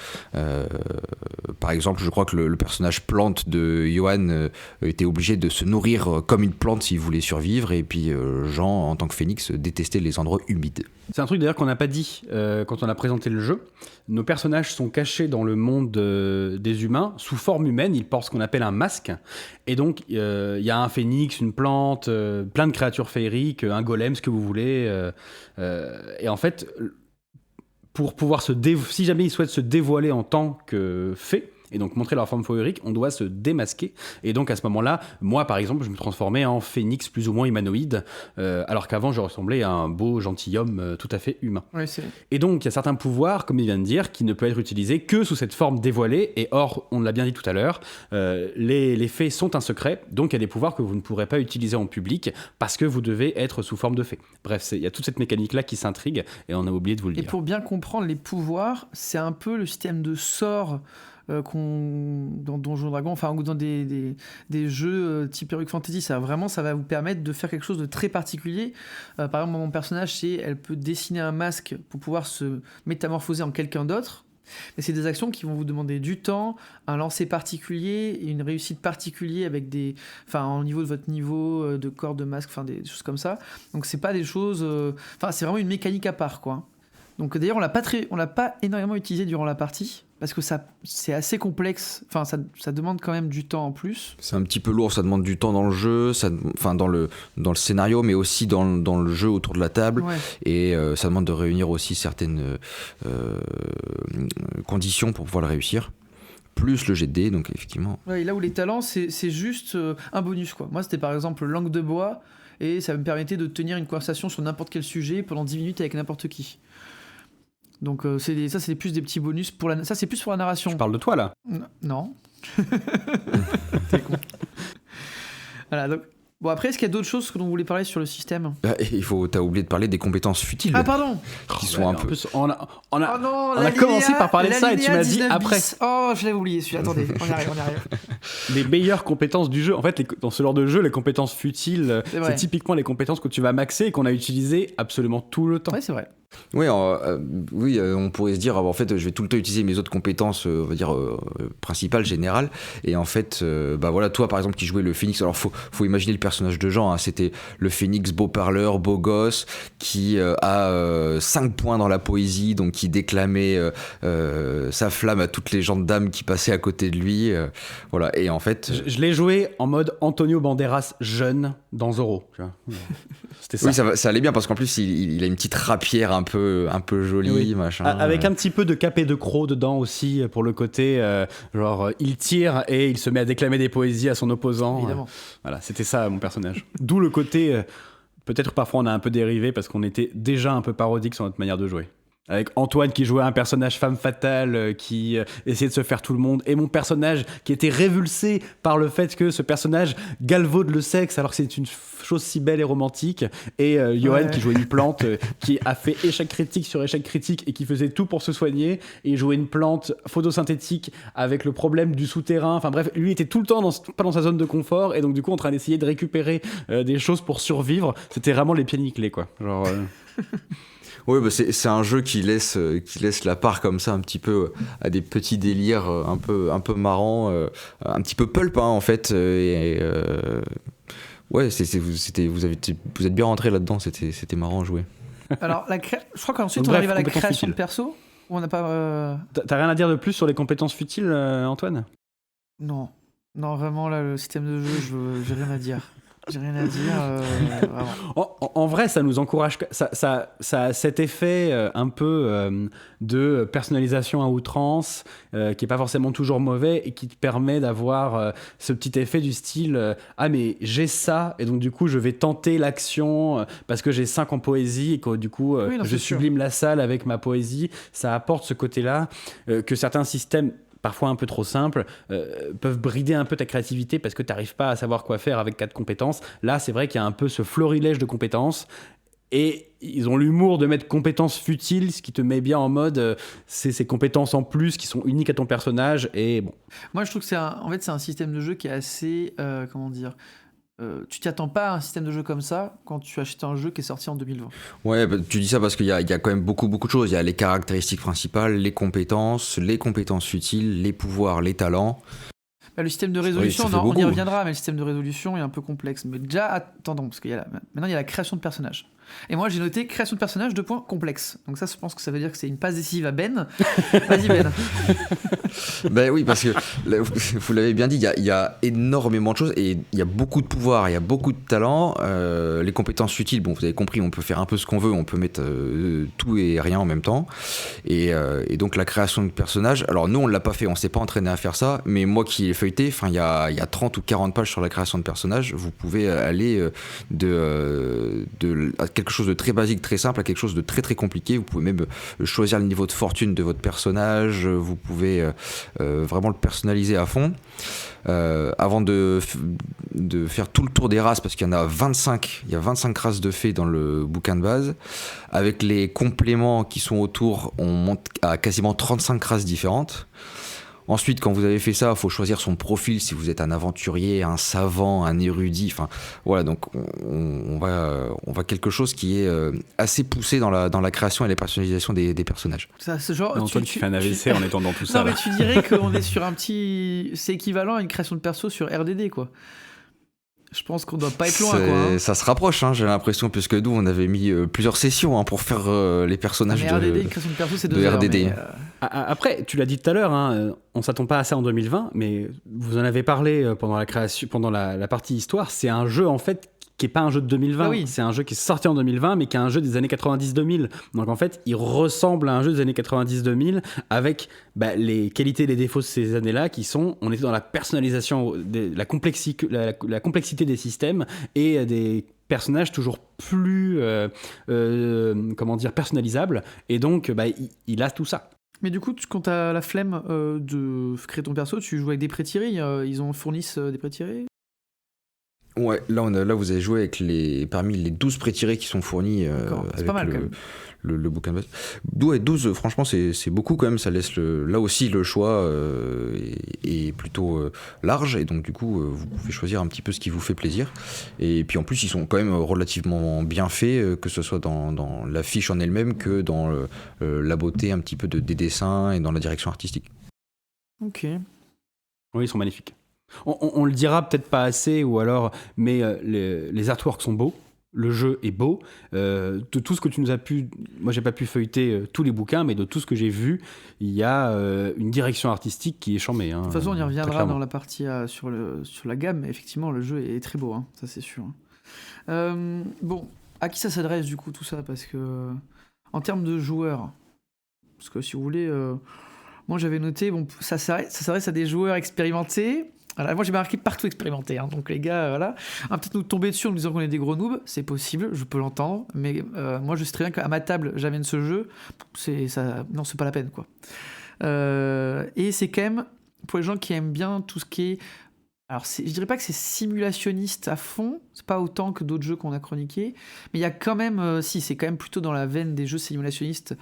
Par exemple, je crois que le personnage plante de Johan était obligé de se nourrir comme une plante s'il voulait survivre, et puis Jean, en tant que phénix, détestait les endroits humides. C'est un truc d'ailleurs qu'on n'a pas dit quand on a présenté le jeu. Nos personnages sont cachés dans le monde des humains sous forme humaine. Ils portent ce qu'on appelle un masque, et donc il y a un phénix, une plante, plein de créatures féeriques, un golem, ce que vous voulez, et en fait, pour pouvoir si jamais ils souhaitent se dévoiler en tant que fée, et donc montrer leur forme féerique, on doit se démasquer. Et donc à ce moment-là, moi par exemple, je me transformais en phénix plus ou moins humanoïde, alors qu'avant je ressemblais à un beau gentilhomme tout à fait humain. Oui, et donc il y a certains pouvoirs, comme il vient de dire, qui ne peuvent être utilisés que sous cette forme dévoilée, et or, on l'a bien dit tout à l'heure, les fées sont un secret, donc il y a des pouvoirs que vous ne pourrez pas utiliser en public parce que vous devez être sous forme de fée. Bref, il y a toute cette mécanique-là qui s'intrigue, et on a oublié de vous le dire. Et pour bien comprendre les pouvoirs, c'est un peu le système de sorts dans Donjons & Dragons, enfin, ou dans des jeux type Heroic Fantasy. Ça va vous permettre de faire quelque chose de très particulier. Par exemple, mon personnage, elle peut dessiner un masque pour pouvoir se métamorphoser en quelqu'un d'autre. Mais c'est des actions qui vont vous demander du temps, un lancer particulier et une réussite particulière avec au niveau de votre niveau de corps, de masque, des choses comme ça. Donc c'est pas des choses, c'est vraiment une mécanique à part, quoi. Donc d'ailleurs on l'a pas énormément utilisé durant la partie parce que c'est assez complexe. Ça demande quand même du temps en plus. C'est un petit peu lourd, ça demande du temps dans le jeu, dans le scénario, mais aussi dans le jeu autour de la table. Ouais. Et ça demande de réunir aussi certaines conditions pour pouvoir le réussir. Plus le jet de dés, donc effectivement. Ouais, et là où les talents, c'est juste un bonus, quoi. Moi, c'était par exemple langue de bois, et ça me permettait de tenir une conversation sur n'importe quel sujet pendant 10 minutes avec n'importe qui. Donc c'est plus des petits bonus ça c'est plus pour la narration. Tu parles de toi là? Non. T'es con. Voilà, donc bon, après, est-ce qu'il y a d'autres choses que l'on voulait parler sur le système? T'as oublié de parler des compétences futiles. Ah pardon. Qui sont un peu... On a commencé par parler de ça et tu m'as dit après. Oh, je l'avais oublié celui-là, attendez, on y arrive. Les meilleures compétences du jeu, en fait, dans ce genre de jeu, les compétences futiles, c'est typiquement les compétences que tu vas maxer et qu'on a utilisées absolument tout le temps. Ouais, c'est vrai. Oui, on pourrait se dire, en fait, je vais tout le temps utiliser mes autres compétences, on va dire, principales, générales. Et en fait, voilà, toi, par exemple, qui jouais le Phénix, alors faut imaginer le personnage de Jean, hein, c'était le Phénix beau parleur, beau gosse, qui a 5 points dans la poésie, donc qui déclamait sa flamme à toutes les gens de dames qui passaient à côté de lui. Voilà, et en fait... Je l'ai joué en mode Antonio Banderas jeune dans Zorro, tu vois. C'était ça. Oui, ça allait bien, parce qu'en plus, il a une petite rapière un peu jolie, oui. Machin. Avec un petit peu de cap et de croc dedans aussi, pour le côté, genre, il tire et il se met à déclamer des poésies à son opposant. Évidemment. Voilà, c'était ça, mon personnage. D'où le côté, peut-être parfois on a un peu dérivé, parce qu'on était déjà un peu parodique sur notre manière de jouer. Avec Antoine qui jouait un personnage femme fatale qui essayait de se faire tout le monde, et mon personnage qui était révulsé par le fait que ce personnage galvaude le sexe alors que c'est une chose si belle et romantique, et Johan qui jouait une plante qui a fait échec critique sur échec critique et qui faisait tout pour se soigner, et il jouait une plante photosynthétique avec le problème du souterrain. Enfin bref, lui était tout le temps pas dans sa zone de confort, et donc du coup en train d'essayer de récupérer des choses pour survivre. C'était vraiment les pieds nickelés, quoi. Genre... Oui, c'est un jeu qui laisse la part comme ça un petit peu à des petits délires un peu marrants, un petit peu pulp, hein, en fait. Ouais, vous êtes bien rentré là-dedans, c'était marrant à jouer. Alors, je crois qu'ensuite on arrive à la création de perso. On n'a pas. T'as rien à dire de plus sur les compétences futiles, Antoine ? Non, vraiment là, le système de jeu, j'ai rien à dire. J'ai rien à dire. En vrai, ça nous encourage. Ça a cet effet un peu de personnalisation à outrance, qui n'est pas forcément toujours mauvais, et qui te permet d'avoir ce petit effet du style ah, mais j'ai ça, et donc du coup, je vais tenter l'action parce que j'ai 5 en poésie, et que du coup, je sublime la salle avec ma poésie. Ça apporte ce côté-là que certains systèmes, parfois un peu trop simples, peuvent brider un peu ta créativité parce que tu n'arrives pas à savoir quoi faire avec 4 compétences. Là, c'est vrai qu'il y a un peu ce florilège de compétences, et ils ont l'humour de mettre compétences futiles, ce qui te met bien en mode c'est ces compétences en plus qui sont uniques à ton personnage. Et bon. Moi, je trouve que c'est un système de jeu qui est assez... comment dire, tu t'y attends pas à un système de jeu comme ça quand tu achètes un jeu qui est sorti en 2020. Ouais, tu dis ça parce qu'il y a quand même beaucoup de choses. Il y a les caractéristiques principales, les compétences futiles, les pouvoirs, les talents. Le système de résolution, on y reviendra, mais le système de résolution est un peu complexe. Mais déjà, attendons, parce qu'il maintenant il y a la création de personnages. Et moi, j'ai noté création de personnages, complexe. Donc ça, je pense que ça veut dire que c'est une passe décisive à Ben. Vas-y, Ben. Ben oui, parce que vous l'avez bien dit, il y a énormément de choses, et il y a beaucoup de pouvoirs, il y a beaucoup de talents. Les compétences futiles, bon, vous avez compris, on peut faire un peu ce qu'on veut, on peut mettre tout et rien en même temps. Et donc la création de personnages, alors nous, on l'a pas fait, on s'est pas entraîné à faire ça, mais moi qui ai feuilleté, il y a 30 ou 40 pages sur la création de personnages. Vous pouvez aller de quelque chose de très basique, très simple, à quelque chose de très très compliqué. Vous pouvez même choisir le niveau de fortune de votre personnage, vous pouvez vraiment le personnaliser à fond. Avant de faire tout le tour des races, parce qu'il y en a 25, il y a 25 races de fées dans le bouquin de base. Avec les compléments qui sont autour, on monte à quasiment 35 races différentes. Ensuite, quand vous avez fait ça, il faut choisir son profil, si vous êtes un aventurier, un savant, un érudit. Enfin, voilà, donc on va quelque chose qui est assez poussé dans la création et la personnalisation des personnages. Ça, ce genre, Antoine, tu fais un AVC en étant dans tout ça. Non, mais tu dirais qu'on est sur c'est équivalent à une création de perso sur RDD, quoi. Je pense qu'on doit pas être loin, quoi. Hein. Ça se rapproche, hein, j'ai l'impression, puisque nous, on avait mis plusieurs sessions pour faire les personnages mais RDD, une création de perso, c'est 2 heures. RDD. Mais Après, tu l'as dit tout à l'heure, hein, on s'attend pas à ça en 2020, mais vous en avez parlé pendant la création, pendant la partie histoire. C'est un jeu, en fait, qui n'est pas un jeu de 2020, ah oui. C'est un jeu qui est sorti en 2020, mais qui est un jeu des années 90-2000. Donc en fait, il ressemble à un jeu des années 90-2000, avec les qualités et les défauts de ces années-là, qui sont, on était dans la personnalisation, la complexité des systèmes, et des personnages toujours plus personnalisables, et donc il a tout ça. Mais du coup, quand t'as la flemme de créer ton perso, tu joues avec des pré-tirés, ils fournissent des pré-tirés. Ouais, là vous avez joué avec parmi les 12 pré-tirés qui sont fournis c'est pas mal quand même. Le bouquin de base. 12, franchement, c'est beaucoup quand même. Ça laisse là aussi le choix est plutôt large. Et donc, du coup, vous pouvez choisir un petit peu ce qui vous fait plaisir. Et puis, en plus, ils sont quand même relativement bien faits, que ce soit dans la fiche en elle-même que dans la beauté un petit peu des dessins et dans la direction artistique. Ok. Oui, ils sont magnifiques. On le dira peut-être pas assez, ou alors, mais les artworks sont beaux. Le jeu est beau. De tout ce que tu nous as pu... Moi, j'ai pas pu feuilleter tous les bouquins, mais de tout ce que j'ai vu, il y a une direction artistique qui est chambée. De toute façon, on y reviendra dans la partie sur la gamme. Mais effectivement, le jeu est très beau, hein, ça c'est sûr. Bon, à qui ça s'adresse du coup tout ça? Parce que, en termes de joueurs, parce que si vous voulez, moi j'avais noté, bon, ça s'adresse à des joueurs expérimentés. Voilà, moi j'ai marqué partout expérimenté, hein, donc les gars, voilà. Peut-être nous tomber dessus en nous disant qu'on est des gros noobs, c'est possible, je peux l'entendre, mais moi je sais très bien qu'à ma table j'amène ce jeu, non, c'est pas la peine quoi. Et c'est quand même pour les gens qui aiment bien tout ce qui est. Alors je dirais pas que c'est simulationniste à fond, c'est pas autant que d'autres jeux qu'on a chroniqués, mais il y a quand même, c'est quand même plutôt dans la veine des jeux simulationnistes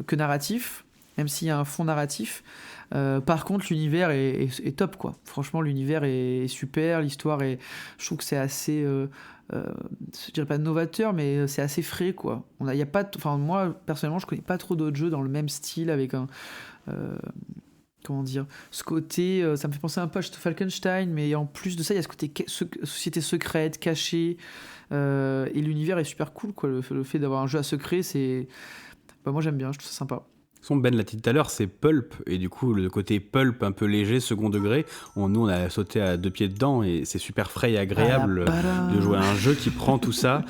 que narratifs, même s'il y a un fond narratif. Par contre, l'univers est top, quoi. Franchement, l'univers est super, l'histoire est... Je trouve que c'est assez... je dirais pas novateur, mais c'est assez frais, quoi. Y a pas moi, personnellement, je connais pas trop d'autres jeux dans le même style, avec un... comment dire, ce côté, ça me fait penser un peu à Falkenstein, mais en plus de ça, il y a ce côté société secrète, cachée, et l'univers est super cool, quoi. Le fait d'avoir un jeu à secret, c'est... moi, j'aime bien, je trouve ça sympa. Ben l'a dit tout à l'heure, c'est pulp, et du coup le côté pulp un peu léger, second degré, nous on a sauté à 2 pieds dedans, et c'est super frais et agréable de jouer à un jeu qui prend tout ça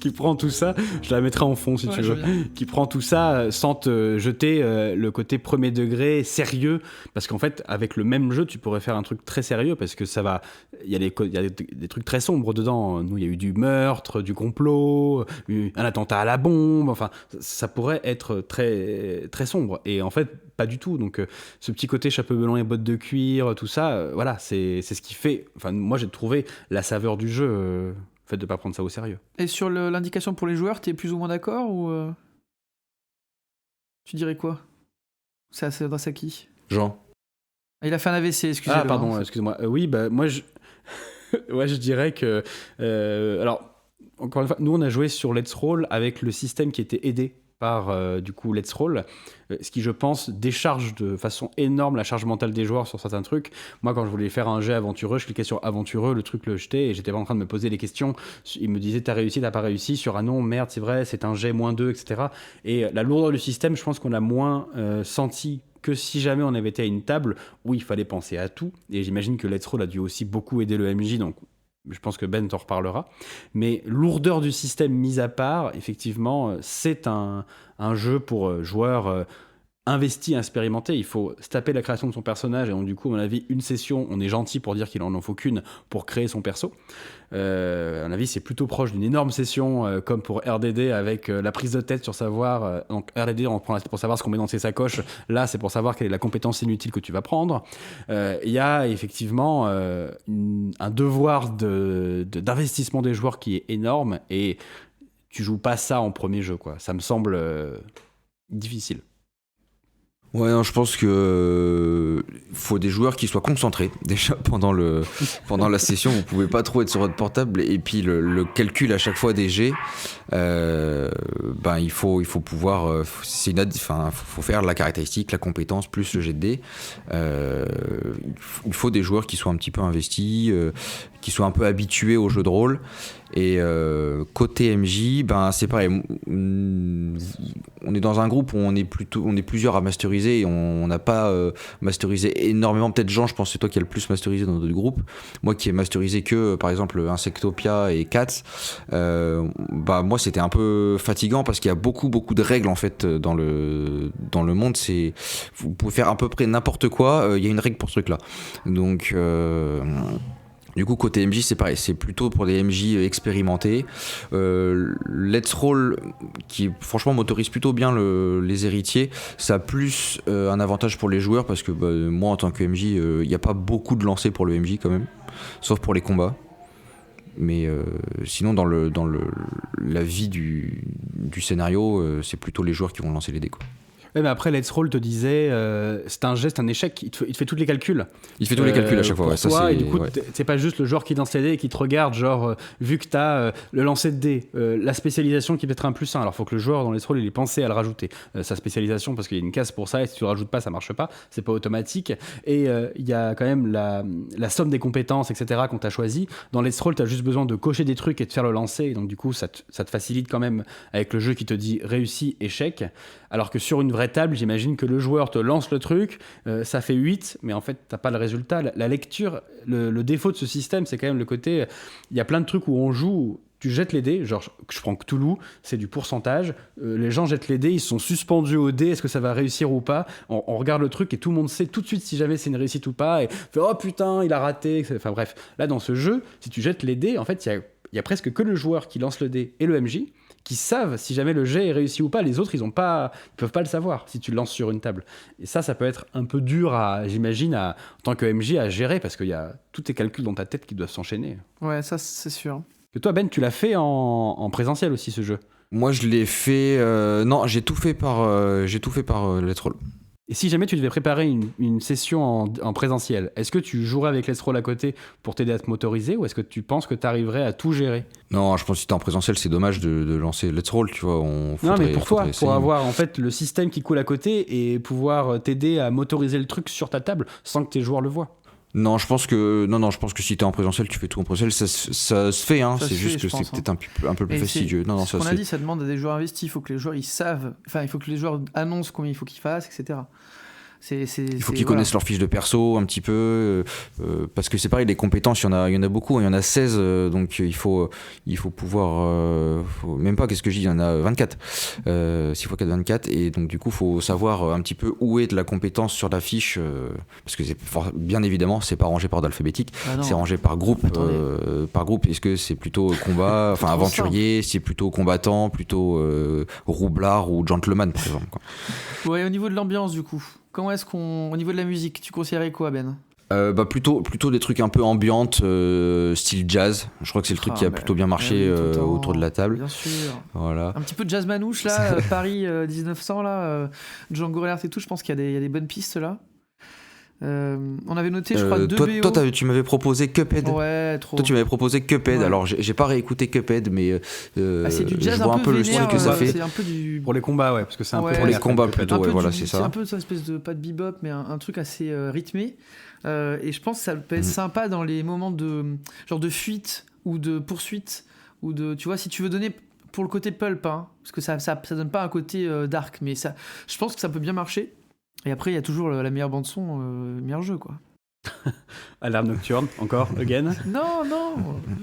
je la mettrai en fond si tu veux, qui prend tout ça sans te jeter le côté premier degré sérieux, parce qu'en fait avec le même jeu tu pourrais faire un truc très sérieux, parce que ça va, il y a des trucs très sombres dedans. Nous il y a eu du meurtre, du complot, un attentat à la bombe, enfin ça pourrait être très, très sombre, et en fait pas du tout. Donc ce petit côté chapeau melon et bottes de cuir, tout ça, voilà, c'est ce qui fait, enfin moi j'ai trouvé la saveur du jeu, le fait de pas prendre ça au sérieux. Et sur l'indication pour les joueurs, t'es plus ou moins d'accord, ou tu dirais quoi? Ça s'adresse à qui? Jean. Il a fait un AVC, excusez-moi. Ah pardon, excuse-moi. Oui, bah moi je ouais, je dirais que alors encore une fois, nous on a joué sur Let's Roll avec le système qui était aidé par du coup Let's Roll, ce qui je pense décharge de façon énorme la charge mentale des joueurs sur certains trucs. Moi quand je voulais faire un jet aventureux, je cliquais sur aventureux, le truc le jetait, et j'étais pas en train de me poser les questions. Il me disait t'as réussi, t'as pas réussi, sur non, merde c'est vrai, c'est un jet -2, etc. Et la lourdeur du système, je pense qu'on l'a moins senti que si jamais on avait été à une table où il fallait penser à tout. Et j'imagine que Let's Roll a dû aussi beaucoup aider le MJ, donc je pense que Ben t'en reparlera. Mais lourdeur du système mise à part, effectivement, c'est un jeu pour joueurs investi, expérimenté. Il faut se taper la création de son personnage, et donc du coup, à mon avis, une session, on est gentil pour dire qu'il en faut qu'une pour créer son perso. À mon avis, c'est plutôt proche d'une énorme session, comme pour RDD, avec la prise de tête sur savoir... donc RDD, on prend pour savoir ce qu'on met dans ses sacoches. Là, c'est pour savoir quelle est la compétence inutile que tu vas prendre. Il y a effectivement un devoir d'investissement des joueurs qui est énorme, et tu joues pas ça en premier jeu, quoi. Ça me semble difficile. Ouais, non, je pense que faut des joueurs qui soient concentrés déjà pendant la session. Vous pouvez pas trop être sur votre portable, et puis le calcul à chaque fois des jets, il faut pouvoir, faut faire la caractéristique, la compétence plus le jet de dés. Il faut des joueurs qui soient un petit peu investis, qui soient un peu habitués au jeu de rôle. Et côté MJ, c'est pareil. On est dans un groupe où on est plusieurs à masteriser, et on n'a pas masterisé énormément. Peut-être Jean, je pense que c'est toi qui as le plus masterisé dans notre groupe. Moi qui ai masterisé que par exemple Insectopia et Cats, moi c'était un peu fatigant, parce qu'il y a beaucoup de règles en fait dans le monde. Vous pouvez faire à peu près n'importe quoi, il y a une règle pour ce truc là. Donc du coup, côté MJ, c'est pareil, c'est plutôt pour des MJ expérimentés. Let's Roll, qui franchement motorise plutôt bien les héritiers, ça a plus un avantage pour les joueurs, parce que moi, en tant que MJ, il n'y a pas beaucoup de lancers pour le MJ quand même, sauf pour les combats. Mais sinon, dans la vie du scénario, c'est plutôt les joueurs qui vont lancer les dés, quoi. Ouais, mais après, Let's Roll te disait, c'est un geste, un échec, il te fait tous les calculs. Il fait tous les calculs à chaque fois, ouais. Ça, toi, c'est... Et du coup, c'est pas juste le joueur qui lance les dés et qui te regarde, genre, vu que t'as le lancer de dés, la spécialisation qui peut être un +1, alors faut que le joueur dans Let's Roll, il ait pensé à le rajouter. Sa spécialisation, parce qu'il y a une case pour ça, et si tu le rajoutes pas, ça marche pas, c'est pas automatique. Et il y a quand même la somme des compétences, etc., qu'on t'a choisi. Dans Let's Roll, t'as juste besoin de cocher des trucs et de faire le lancer, et donc du coup, ça te facilite quand même avec le jeu qui te dit réussi, échec. Alors que sur une vraie table, j'imagine que le joueur te lance le truc, ça fait 8, mais en fait, t'as pas le résultat. La lecture, le défaut de ce système, c'est quand même le côté... Il y a plein de trucs où on joue, tu jettes les dés, genre je prends Cthulhu, c'est du pourcentage, les gens jettent les dés, ils sont suspendus au dé, est-ce que ça va réussir ou pas, on regarde le truc et tout le monde sait tout de suite si jamais c'est une réussite ou pas, et fait oh putain, il a raté, enfin bref. Là, dans ce jeu, si tu jettes les dés, en fait, il y a presque que le joueur qui lance le dé et le MJ qui savent si jamais le jet est réussi ou pas. Les autres, ils peuvent pas le savoir si tu le lances sur une table. Et ça peut être un peu dur, j'imagine, en tant que MJ à gérer, parce qu'il y a tous tes calculs dans ta tête qui doivent s'enchaîner. Ouais, ça, c'est sûr. Et toi, Ben, tu l'as fait en présentiel aussi, ce jeu? Moi, je l'ai fait... Non, j'ai tout fait par Let's Roll. Et si jamais tu devais préparer une session en présentiel, est-ce que tu jouerais avec Let's Roll à côté pour t'aider à te motoriser, ou est-ce que tu penses que tu arriverais à tout gérer? Non, je pense que si t'es en présentiel, c'est dommage de lancer Let's Roll, tu vois. Non, mais pour toi, pour avoir en fait le système qui coule à côté et pouvoir t'aider à motoriser le truc sur ta table sans que tes joueurs le voient. Non, je pense que si t'es en présentiel, tu fais tout en présentiel, ça se fait, hein. C'est juste que c'est peut-être un peu plus fastidieux. Non, ça. Ce qu'on a dit, ça demande à des joueurs investis. Il faut que les joueurs ils savent. Enfin, il faut que les joueurs annoncent combien il faut qu'ils fassent, etc. Il faut qu'ils connaissent leur fiche de perso un petit peu, parce que c'est pareil, les compétences, il y en a beaucoup, il y en a 16, donc il faut pouvoir, même pas, qu'est-ce que je dis, il y en a 24, 6 x 4, 24, et donc du coup, il faut savoir un petit peu où est de la compétence sur la fiche, parce que bien évidemment, c'est pas rangé par ordre alphabétique, c'est rangé par groupe, est-ce que c'est plutôt combat, enfin aventurier, c'est plutôt combattant, plutôt roublard ou gentleman, par exemple, quoi. Ouais, au niveau de l'ambiance, du coup, comment est-ce au niveau de la musique, tu conseillerais quoi, Ben? Plutôt des trucs un peu ambiantes, style jazz. Je crois que c'est le truc qui a plutôt bien marché autour de la table. Bien sûr. Voilà. Un petit peu de jazz manouche là, Paris 1900 là, Django Reinhardt et tout. Je pense qu'il y a des bonnes pistes là. On avait noté, je crois, 2 BO. Toi, tu m'avais proposé Cuphead. Ouais, trop. Toi, tu m'avais proposé Cuphead. Ouais. Alors, j'ai pas réécouté Cuphead, mais c'est du jazz je vois un peu vénère, le style que ça fait. C'est un peu du... Pour les combats, ouais, parce que c'est un peu pour les combats plutôt. Ouais, voilà, c'est ça. C'est un peu une espèce de pas de bebop, mais un truc assez rythmé. Et je pense que ça peut être sympa dans les moments de genre de fuite ou de poursuite ou de, tu vois, si tu veux donner pour le côté pulp, hein, parce que ça donne pas un côté dark, mais ça, je pense que ça peut bien marcher. Et après, il y a toujours la meilleure bande-son, meilleur jeu, quoi. Alarme nocturne, encore, again? Non,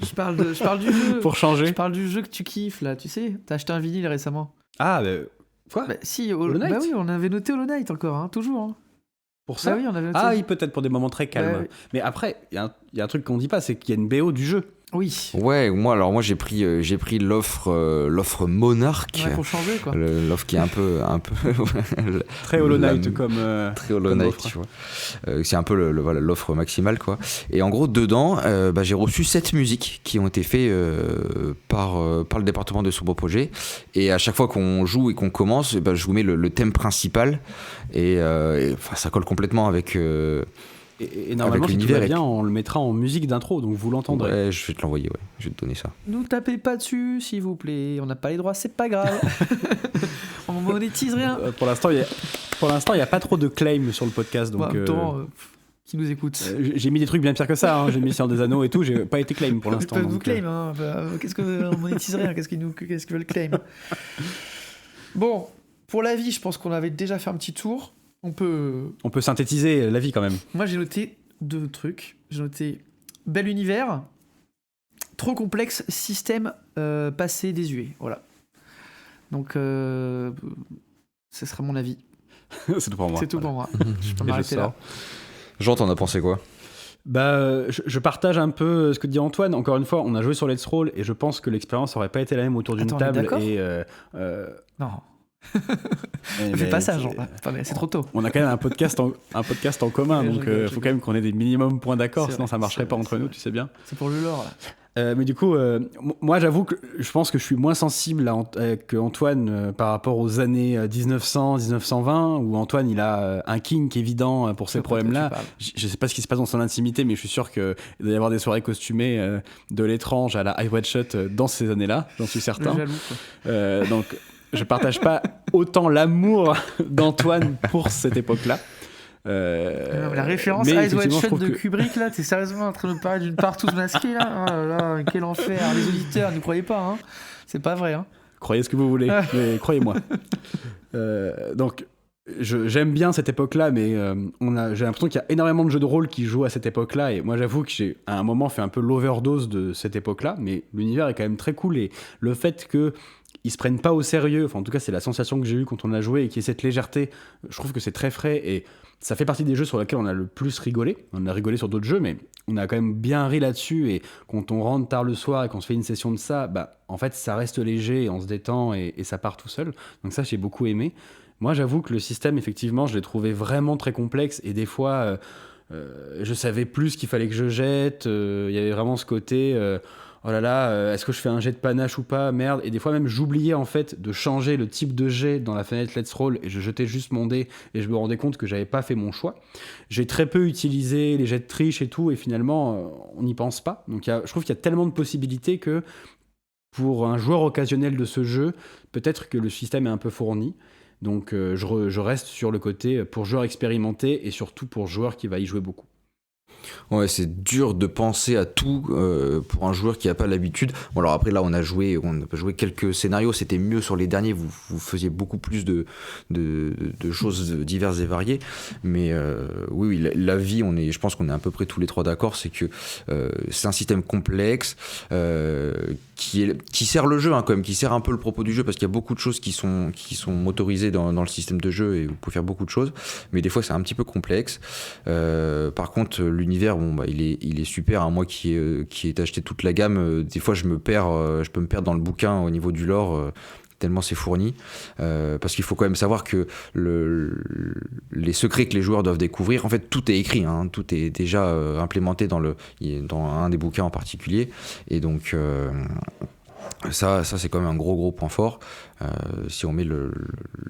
je parle du jeu. Pour changer? Je parle du jeu que tu kiffes, là, tu sais. T'as acheté un vinyle récemment. Ah, quoi? Si, Hollow Knight. Bah oui, on avait noté Hollow Knight encore, hein, toujours. Hein. Pour ça? Bah oui, on avait noté. Ah oui, peut-être pour des moments très calmes. Ouais. Mais après, il y a un truc qu'on dit pas, c'est qu'il y a une BO du jeu. Oui. Ouais, moi j'ai pris l'offre Monarch. Ouais, pour changer, quoi. L'offre qui est un peu très Hollow Knight très Hollow Knight, tu vois. C'est un peu l'offre maximale, quoi. Et en gros, dedans, j'ai reçu 7 musiques qui ont été faites par le département de Sombre Projet. Et à chaque fois qu'on joue et qu'on commence, je vous mets le thème principal. Et ça colle complètement avec... Et normalement, si tout va bien, on le mettra en musique d'intro, donc vous l'entendrez. Ouais, je vais te l'envoyer, ouais. Je vais te donner ça. Nous tapez pas dessus, s'il vous plaît. On n'a pas les droits, c'est pas grave. On monétise rien. Pour l'instant, il n'y a pas trop de claim sur le podcast. Donc, en même temps, qui nous écoute. J'ai mis des trucs bien pires que ça. Hein. J'ai mis Seigneur des Anneaux et tout. J'ai pas été claim pour l'instant. Ils peuvent nous claim. Hein. Qu'est-ce qu'on monétise rien? Qu'est-ce qu'ils veulent claim? Bon, pour la vie, je pense qu'on avait déjà fait un petit tour. On peut synthétiser la vie quand même. Moi, j'ai noté 2 trucs. J'ai noté bel univers, trop complexe, système passé désuet. Voilà. Donc, ce sera mon avis. C'est tout pour moi. C'est tout pour moi. Je peux m'arrêter là. Jean, t'en as pensé quoi? Je partage un peu ce que dit Antoine. Encore une fois, on a joué sur Let's Roll et je pense que l'expérience aurait pas été la même autour d'une table. Non. Fais pas ça, Jean. C'est trop tôt. On a quand même un podcast en commun, donc il faut quand même qu'on ait des minimum points d'accord, sinon ça marcherait pas entre nous, tu sais bien. C'est pour le lore, là. Mais du coup, moi j'avoue que je pense que je suis moins sensible que Antoine par rapport aux années 1900, 1920, où Antoine il a un kink évident pour ces problèmes-là. Je sais pas ce qui se passe dans son intimité, mais je suis sûr qu'il doit y avoir des soirées costumées de l'étrange à la Eyes Wide Shut dans ces années-là, j'en suis certain. Donc je partage pas autant l'amour d'Antoine pour cette époque-là. La référence Eyes Wide Shut de Kubrick, là, t'es sérieusement en train de me parler d'une partouze masquée, là? Oh là là, quel enfer! Les auditeurs, n'y croyez pas, hein? C'est pas vrai, hein? Croyez ce que vous voulez, mais croyez-moi. Donc, j'aime bien cette époque-là, mais j'ai l'impression qu'il y a énormément de jeux de rôle qui jouent à cette époque-là, et moi j'avoue que j'ai à un moment fait un peu l'overdose de cette époque-là, mais l'univers est quand même très cool, et le fait que ils se prennent pas au sérieux, enfin en tout cas c'est la sensation que j'ai eue quand on a joué, et qu'il y ait cette légèreté, je trouve que c'est très frais, et ça fait partie des jeux sur lesquels on a le plus rigolé. On a rigolé sur d'autres jeux, mais on a quand même bien ri là-dessus, et quand on rentre tard le soir et qu'on se fait une session de ça, en fait ça reste léger, et on se détend, et ça part tout seul, donc ça j'ai beaucoup aimé. Moi j'avoue que le système, effectivement, je l'ai trouvé vraiment très complexe, et des fois je savais plus ce qu'il fallait que je jette, il y avait vraiment ce côté... oh là là, est-ce que je fais un jet de panache ou pas? Merde. Et des fois même, j'oubliais en fait de changer le type de jet dans la fenêtre Let's Roll, et je jetais juste mon dé, et je me rendais compte que j'avais pas fait mon choix. J'ai très peu utilisé les jets de triche et tout, et finalement, on n'y pense pas. Donc je trouve qu'il y a tellement de possibilités que pour un joueur occasionnel de ce jeu, peut-être que le système est un peu fourni. Donc je reste sur le côté pour joueur expérimenté, et surtout pour joueur qui va y jouer beaucoup. Ouais, c'est dur de penser à tout pour un joueur qui n'a pas l'habitude. Bon, alors après, là, on a joué quelques scénarios, c'était mieux sur les derniers, vous faisiez beaucoup plus de choses diverses et variées. Mais oui, la vie, je pense qu'on est à peu près tous les trois d'accord, c'est que c'est un système complexe qui sert le jeu, hein, quand même, qui sert un peu le propos du jeu, parce qu'il y a beaucoup de choses qui sont motorisées dans le système de jeu, et vous pouvez faire beaucoup de choses, mais des fois, c'est un petit peu complexe. Par contre, l'univers, il est super, hein. Moi qui ai acheté toute la gamme, des fois je peux me perdre dans le bouquin au niveau du lore, tellement c'est fourni, parce qu'il faut quand même savoir que les secrets que les joueurs doivent découvrir, en fait tout est écrit, hein, tout est déjà implémenté dans un des bouquins en particulier, et donc ça c'est quand même un gros point fort si on met le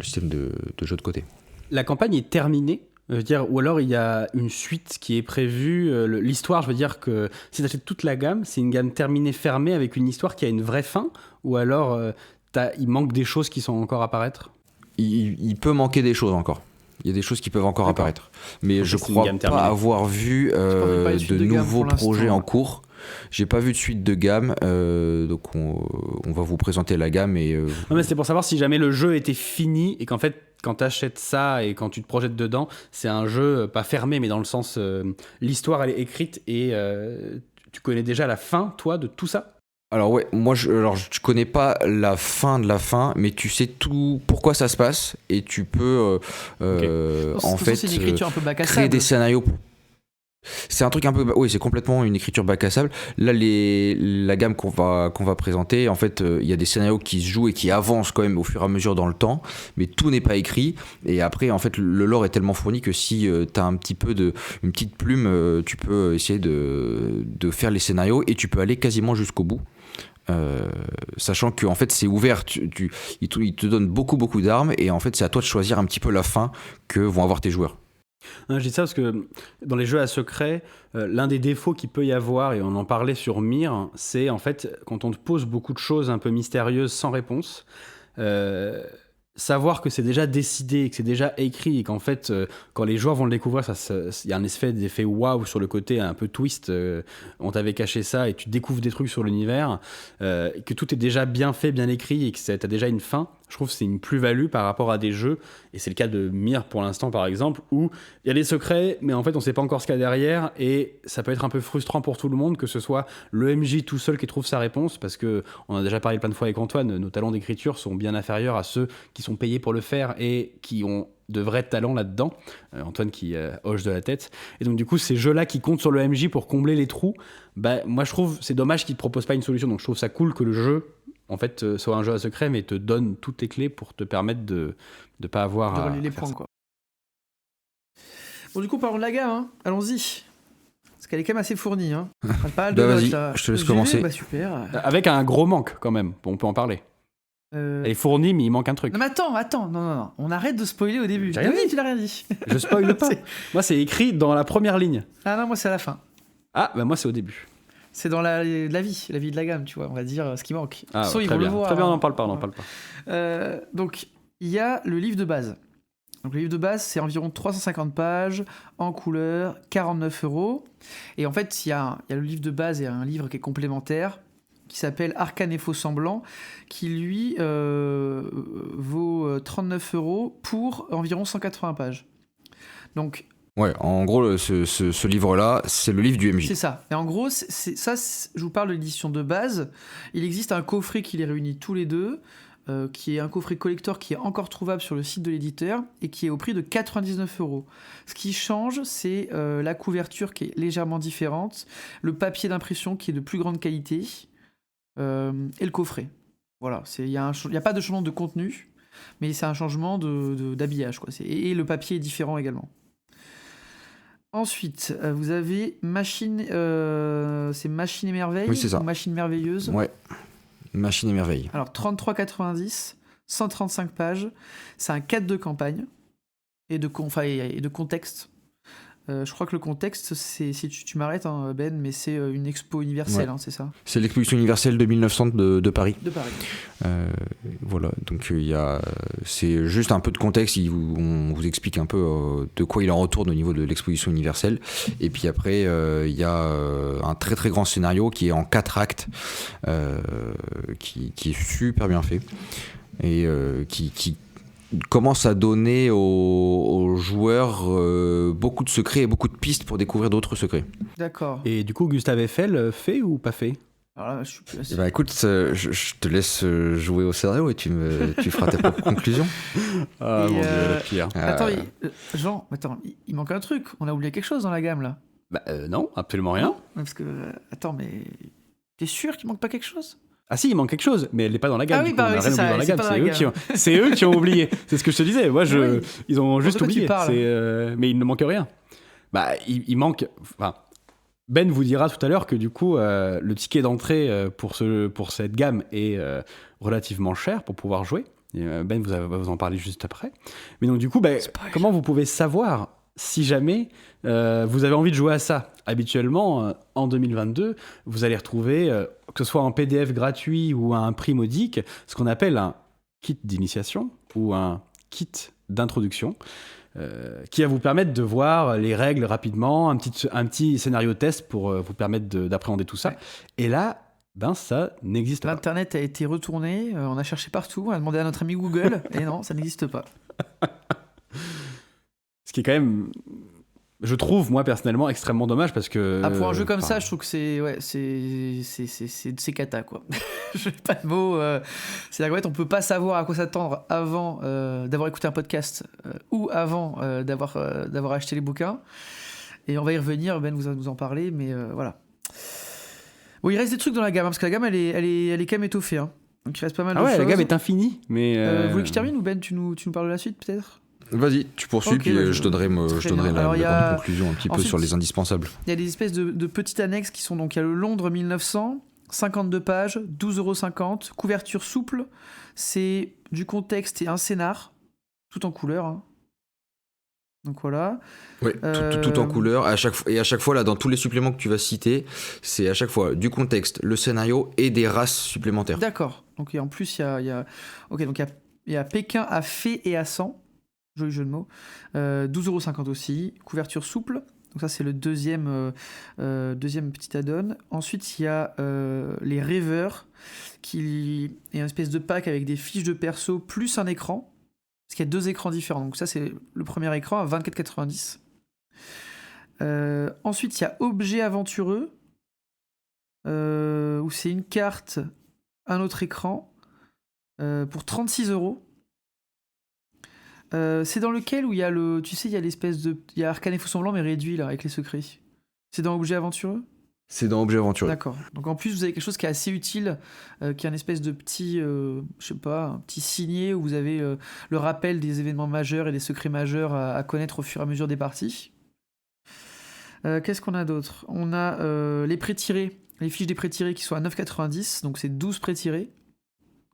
système de jeu de côté. La campagne est terminée? Je veux dire, ou alors il y a une suite qui est prévue. L'histoire, je veux dire que si tu achètes toute la gamme, c'est une gamme terminée, fermée, avec une histoire qui a une vraie fin, ou alors il manque des choses qui sont encore à apparaître? Il peut manquer des choses encore. Il y a des choses qui peuvent encore apparaître. Mais je crois pas avoir vu de nouveaux projets en cours. J'ai pas vu de suite de gamme, donc on va vous présenter la gamme. Non, mais c'était pour savoir si jamais le jeu était fini, et qu'en fait, quand tu achètes ça et quand tu te projettes dedans, c'est un jeu pas fermé, mais dans le sens l'histoire elle est écrite, et tu connais déjà la fin, toi, de tout ça? Alors ouais, moi je connais pas la fin de la fin, mais tu sais tout pourquoi ça se passe, et tu peux en fait c'est une écriture un peu bac à créer sable. des scénarios. C'est un truc un peu, oui, c'est complètement une écriture bac à sable. Là, la gamme qu'on va présenter, en fait, il y a des scénarios qui se jouent et qui avancent quand même au fur et à mesure dans le temps, mais tout n'est pas écrit. Et après, en fait, le lore est tellement fourni que si t'as un petit peu une petite plume, tu peux essayer de faire les scénarios, et tu peux aller quasiment jusqu'au bout. Sachant que en fait c'est ouvert, il te donne beaucoup d'armes, et en fait c'est à toi de choisir un petit peu la fin que vont avoir tes joueurs. Je dis ça parce que dans les jeux à secret, l'un des défauts qu'il peut y avoir, et on en parlait sur Myr, c'est en fait quand on te pose beaucoup de choses un peu mystérieuses sans réponse, savoir que c'est déjà décidé, que c'est déjà écri, et qu'en fait quand les joueurs vont le découvrir, il y a un d'effet waouh sur le côté un peu twist, on t'avait caché ça et tu découvres des trucs sur l'univers, que tout est déjà bien fait, bien écrit, et que t'as déjà une fin. Je trouve que c'est une plus-value par rapport à des jeux, et c'est le cas de Myr pour l'instant par exemple, où il y a des secrets, mais en fait on sait pas encore ce qu'il y a derrière, et ça peut être un peu frustrant pour tout le monde, que ce soit le MJ tout seul qui trouve sa réponse, parce que on a déjà parlé plein de fois avec Antoine, nos talents d'écriture sont bien inférieurs à ceux qui sont payés pour le faire et qui ont de vrais talents là-dedans. Antoine qui hoche de la tête. Et donc du coup, ces jeux-là qui comptent sur le MJ pour combler les trous, moi je trouve c'est dommage qu'ils ne proposent pas une solution. Donc je trouve ça cool que le jeu en fait soit un jeu à secret, mais te donne toutes les clés pour te permettre de pas avoir de relier les points, quoi. Bon, du coup, parlons de la gamme, hein. Allons-y. Parce qu'elle est quand même assez fournie. Hein. Pas mal de vas-y, je te laisse commencer. Super. Avec un gros manque quand même, on peut en parler. Elle est fournie, mais il manque un truc. Non, mais attends, non. On arrête de spoiler au début. J'ai rien dit. Tu l'as rien dit. Je spoile pas. Moi, c'est écrit dans la première ligne. Ah non, moi, c'est à la fin. Ah, bah moi, c'est au début. C'est dans la vie de la gamme, tu vois, on va dire ce qui manque. Ah, ouais, très bien. Très bien, on n'en parle pas, donc, il y a le livre de base. Donc, le livre de base, c'est environ 350 pages, en couleur, 49 €. Et en fait, il y a le livre de base et un livre qui est complémentaire, qui s'appelle Arcane et Faux Semblants, qui lui vaut 39 € pour environ 180 pages. Donc, ouais, en gros, ce livre-là, c'est le livre du MJ. C'est ça. Et en gros, je vous parle de l'édition de base. Il existe un coffret qui les réunit tous les deux, qui est un coffret collector qui est encore trouvable sur le site de l'éditeur et qui est au prix de 99 €. Ce qui change, c'est la couverture qui est légèrement différente, le papier d'impression qui est de plus grande qualité, et le coffret. Voilà, il n'y a pas de changement de contenu, mais c'est un changement d'habillage, quoi. Et le papier est différent également. Ensuite, vous avez c'est Machine et Merveille. Oui, c'est ça. Ou Machine Merveilleuse. Ouais, Machine et Merveille. Alors, 33,90, 135 pages. C'est un cadre de campagne et de contexte. Je crois que le contexte, c'est, si tu m'arrêtes, hein, Ben, mais c'est une expo universelle, ouais. Hein, c'est ça ? C'est l'exposition universelle de 1900 de Paris. De Paris. Voilà, donc c'est juste un peu de contexte, on vous explique un peu de quoi il en retourne au niveau de l'exposition universelle. Et puis après, il y a un très très grand scénario qui est en 4 actes, qui est super bien fait. Et qui commence à donner aux joueurs beaucoup de secrets et beaucoup de pistes pour découvrir d'autres secrets. D'accord. Et du coup, Gustave Eiffel, fait ou pas fait ? Alors là, je suis plus assez... Bah écoute, je te laisse jouer au scénario et tu feras tes propres conclusions. Ah mon dieu, le pire. Attends, Jean, il manque un truc. On a oublié quelque chose dans la gamme là. Bah non, absolument rien. Non, parce que attends, mais t'es sûr qu'il manque pas quelque chose ? Ah si, il manque quelque chose, mais elle n'est pas dans la gamme. Ah oui, bah oui, c'est ça. Dans la gamme. C'est eux qui ont oublié. C'est ce que je te disais. Moi, ils ont juste oublié. Mais il ne manque rien. Bah, il manque. Enfin, Ben vous dira tout à l'heure que du coup, le ticket d'entrée pour cette gamme est relativement cher pour pouvoir jouer. Et, Ben va vous en parler juste après. Mais donc du coup, comment vous pouvez savoir si jamais vous avez envie de jouer à ça? Habituellement, en 2022, vous allez retrouver, que ce soit en PDF gratuit ou à un prix modique, ce qu'on appelle un kit d'initiation ou un kit d'introduction, qui va vous permettre de voir les règles rapidement, un petit scénario test pour vous permettre d'appréhender tout ça. Ouais. Et là, ça n'existe pas. L'Internet a été retourné, on a cherché partout, on a demandé à notre ami Google, et non, ça n'existe pas. Ce qui est quand même, je trouve, moi, personnellement, extrêmement dommage parce que... pour un jeu comme ça, je trouve que c'est cata, quoi. Je n'ai pas de mots. C'est-à-dire qu'en fait, on ne peut pas savoir à quoi s'attendre avant d'avoir écouté un podcast ou avant d'avoir acheté les bouquins. Et on va y revenir, Ben vous va nous en parler, mais voilà. Bon, il reste des trucs dans la gamme, parce que la gamme, elle est quand même étoffée. Hein. Donc il reste pas mal de choses. La gamme est infinie, mais... Vous voulez que je termine ou Ben, tu nous parles de la suite, peut-être ? Vas-y, tu poursuis, okay, puis je donnerai la conclusion un petit peu sur les indispensables. Il y a des espèces de petites annexes qui sont donc, il y a le Londres 1900, 52 pages, 12,50 €, couverture souple, c'est du contexte et un scénar, tout en couleur. Hein. Donc voilà. Oui, tout en couleur. À chaque fois, là, dans tous les suppléments que tu vas citer, c'est à chaque fois du contexte, le scénario et des races supplémentaires. D'accord. Donc en plus, il y a Pékin à fée et à sang. Joli jeu de mots. 12,50 € aussi. Couverture souple. Donc ça, c'est le deuxième petit add-on. Ensuite, il y a les rêveurs, qui est une espèce de pack avec des fiches de perso plus un écran. Parce qu'il y a 2 écrans différents. Donc ça, c'est le premier écran à 24,90 €. Ensuite, il y a Objet aventureux, où c'est une carte, un autre écran, pour 36 €. C'est dans lequel où il y a il y a l'espèce de... Il y a Arcane et Faux Semblants, mais réduit, là, avec les secrets. C'est dans Objet aventureux ? C'est dans Objet aventureux. D'accord. Donc en plus, vous avez quelque chose qui est assez utile, qui est un espèce de petit, un petit signet où vous avez le rappel des événements majeurs et des secrets majeurs à connaître au fur et à mesure des parties. Qu'est-ce qu'on a d'autre ? On a les pré-tirés, les fiches des pré-tirés qui sont à 9,90, donc c'est 12 pré-tirés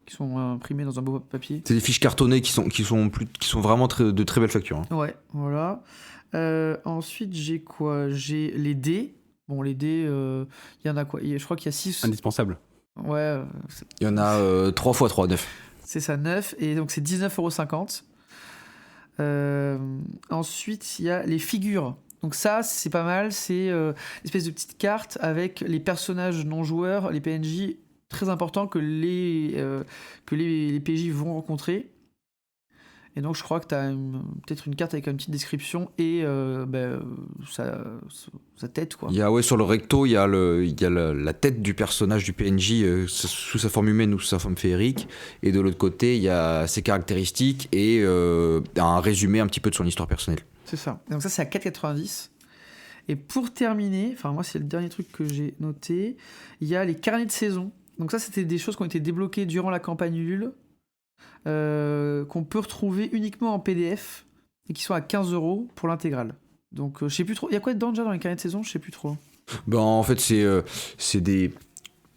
qui sont imprimés dans un beau papier. C'est des fiches cartonnées qui sont vraiment de très belles factures. Hein. Ouais, voilà. Ensuite, j'ai quoi ? J'ai les dés. Bon, les dés, il y en a quoi ? Je crois qu'il y a 6. Indispensable. Ouais. Il y en a 3 x 3, 9. C'est ça, 9. Et donc, c'est 19,50 €. Ensuite, il y a les figures. Donc ça, c'est pas mal. C'est une espèce de petite carte avec les personnages non-joueurs, les PNJ très importants que les PJ vont rencontrer. Et donc, je crois que tu as peut-être une carte avec une petite description et sa tête, quoi. Sur le recto, il y a la tête du personnage du PNJ sous sa forme humaine ou sous sa forme féerique. Et de l'autre côté, il y a ses caractéristiques et un résumé un petit peu de son histoire personnelle. C'est ça. Donc ça, c'est à 4,90 €. Et pour terminer, enfin moi, c'est le dernier truc que j'ai noté, il y a les carnets de saison. Donc ça, c'était des choses qui ont été débloquées durant la campagne Ulule. Qu'on peut retrouver uniquement en PDF et qui sont à 15 € pour l'intégrale. Donc je sais plus trop. Il y a quoi dedans déjà dans les carnets de saison ? Je sais plus trop. En fait, c'est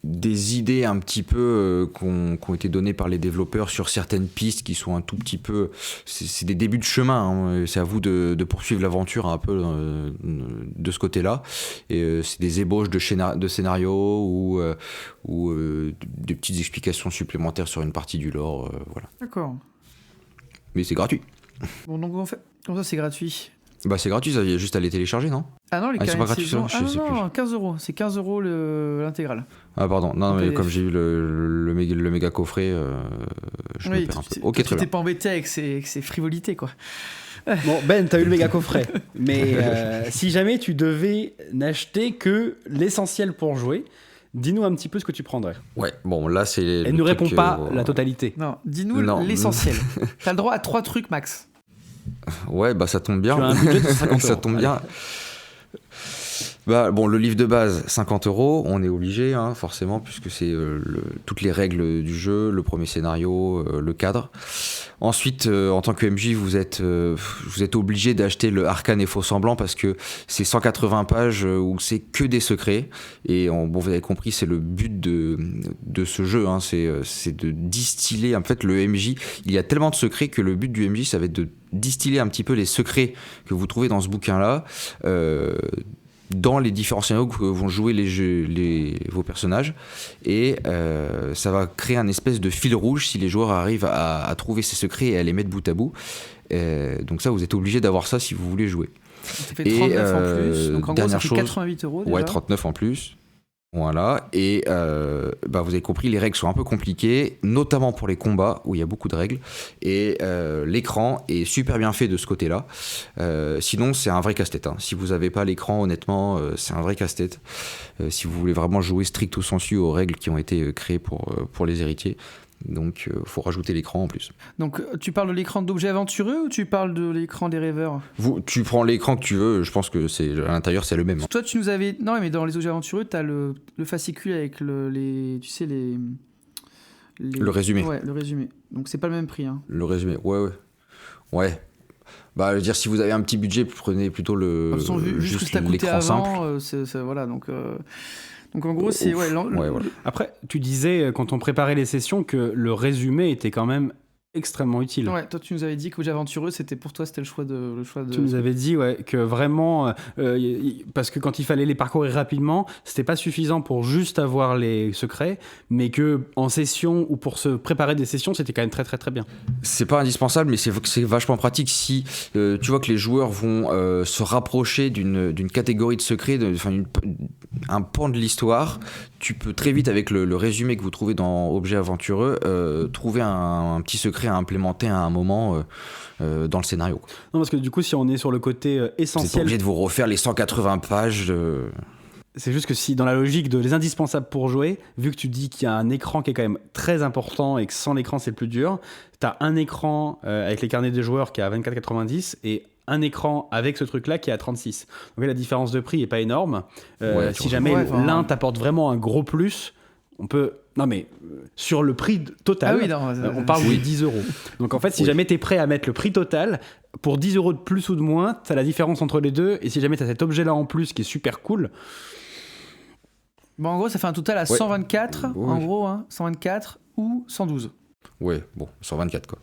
des idées un petit peu qui ont été données par les développeurs sur certaines pistes qui sont un tout petit peu... C'est des débuts de chemin. Hein. C'est à vous de poursuivre l'aventure un peu de ce côté-là. Et c'est des ébauches de scénarios ou des petites explications supplémentaires sur une partie du lore. Voilà. D'accord. Mais c'est gratuit. Bon, donc en fait, comme ça, c'est gratuit. C'est gratuit, ça, il y a juste à les télécharger, non ? Ah non, les carnets de saison... non, 15 €. C'est 15 € l'intégrale. Ah pardon, non, mais comme j'ai eu le méga coffret, je me perds un peu. Ok, très bien. Tu t'es pas embêté avec ces frivolités, quoi. Bon, Ben, t'as eu le méga coffret. Mais si jamais tu devais n'acheter que l'essentiel pour jouer, dis-nous un petit peu ce que tu prendrais. Ouais, bon, là, c'est... Elle ne répond pas la totalité. Non, dis-nous l'essentiel. T'as le droit à 3 trucs, max. Ouais, ça tombe bien. Tu as un budget de 50 ça tombe bien. Le livre de base, 50 €, on est obligé, hein, forcément, puisque c'est toutes les règles du jeu, le premier scénario, le cadre. Ensuite, en tant que MJ, vous êtes obligé d'acheter le Arcane et Faux Semblant parce que c'est 180 pages où c'est que des secrets. Et vous avez compris, c'est le but de ce jeu, hein, c'est de distiller. En fait, le MJ, il y a tellement de secrets que le but du MJ, ça va être de distiller un petit peu les secrets que vous trouvez dans ce bouquin-là. Dans les différents scénarios que vont jouer vos personnages, et ça va créer un espèce de fil rouge si les joueurs arrivent à trouver ces secrets et à les mettre bout à bout. Donc ça, vous êtes obligé d'avoir ça si vous voulez jouer. Ça fait 39 en plus, donc en gros ça fait 88 € déjà. Ouais, 39 en plus. Voilà, et vous avez compris, les règles sont un peu compliquées, notamment pour les combats où il y a beaucoup de règles, et l'écran est super bien fait de ce côté-là. Sinon, c'est un vrai casse-tête. Hein. Si vous n'avez pas l'écran, honnêtement, c'est un vrai casse-tête. Si vous voulez vraiment jouer stricto sensu aux règles qui ont été créées pour les héritiers. Donc, faut rajouter l'écran en plus. Donc, tu parles de l'écran d'Objets Aventureux ou tu parles de l'écran des rêveurs ? Tu prends l'écran que tu veux, je pense que à l'intérieur, c'est le même. Toi, tu nous avais... Non, mais dans les Objets Aventureux, tu as le fascicule avec le résumé. Ouais, le résumé. Donc, c'est pas le même prix. Hein. Le résumé, ouais. Je veux dire, si vous avez un petit budget, prenez plutôt juste l'écran simple. Voilà, donc en gros, c'est... voilà. Après, tu disais, quand on préparait les sessions, que le résumé était quand même extrêmement utile. Ouais, toi tu nous avais dit qu'Objet Aventureux, pour toi c'était le choix de... Tu nous avais dit que vraiment, parce que quand il fallait les parcourir rapidement, c'était pas suffisant pour juste avoir les secrets, mais que en session ou pour se préparer des sessions, c'était quand même très très très bien. C'est pas indispensable, mais c'est vachement pratique si tu vois que les joueurs vont se rapprocher d'une catégorie de secrets, un pan de l'histoire. Tu peux très vite, avec le résumé que vous trouvez dans Objet Aventureux, trouver un petit secret à implémenter à un moment dans le scénario. Non, parce que du coup, si on est sur le côté essentiel... Vous n'êtes pas obligé de vous refaire les 180 pages. C'est juste que si, dans la logique de les indispensables pour jouer, vu que tu dis qu'il y a un écran qui est quand même très important et que sans l'écran, c'est le plus dur, tu as un écran avec les carnets des joueurs qui est à 24,90 et un écran avec ce truc-là qui est à 36. Donc la différence de prix n'est pas énorme. Si jamais l'un t'apporte vraiment un gros plus, On peut... Non mais sur le prix total, on parle de 10 €. Donc en fait, si jamais tu es prêt à mettre le prix total, pour 10 € de plus ou de moins, tu as la différence entre les deux. Et si jamais tu as cet objet-là en plus qui est super cool... Bon, en gros, ça fait un total à 124, en gros, 124 ou 112. Ouais, bon, 124 quoi.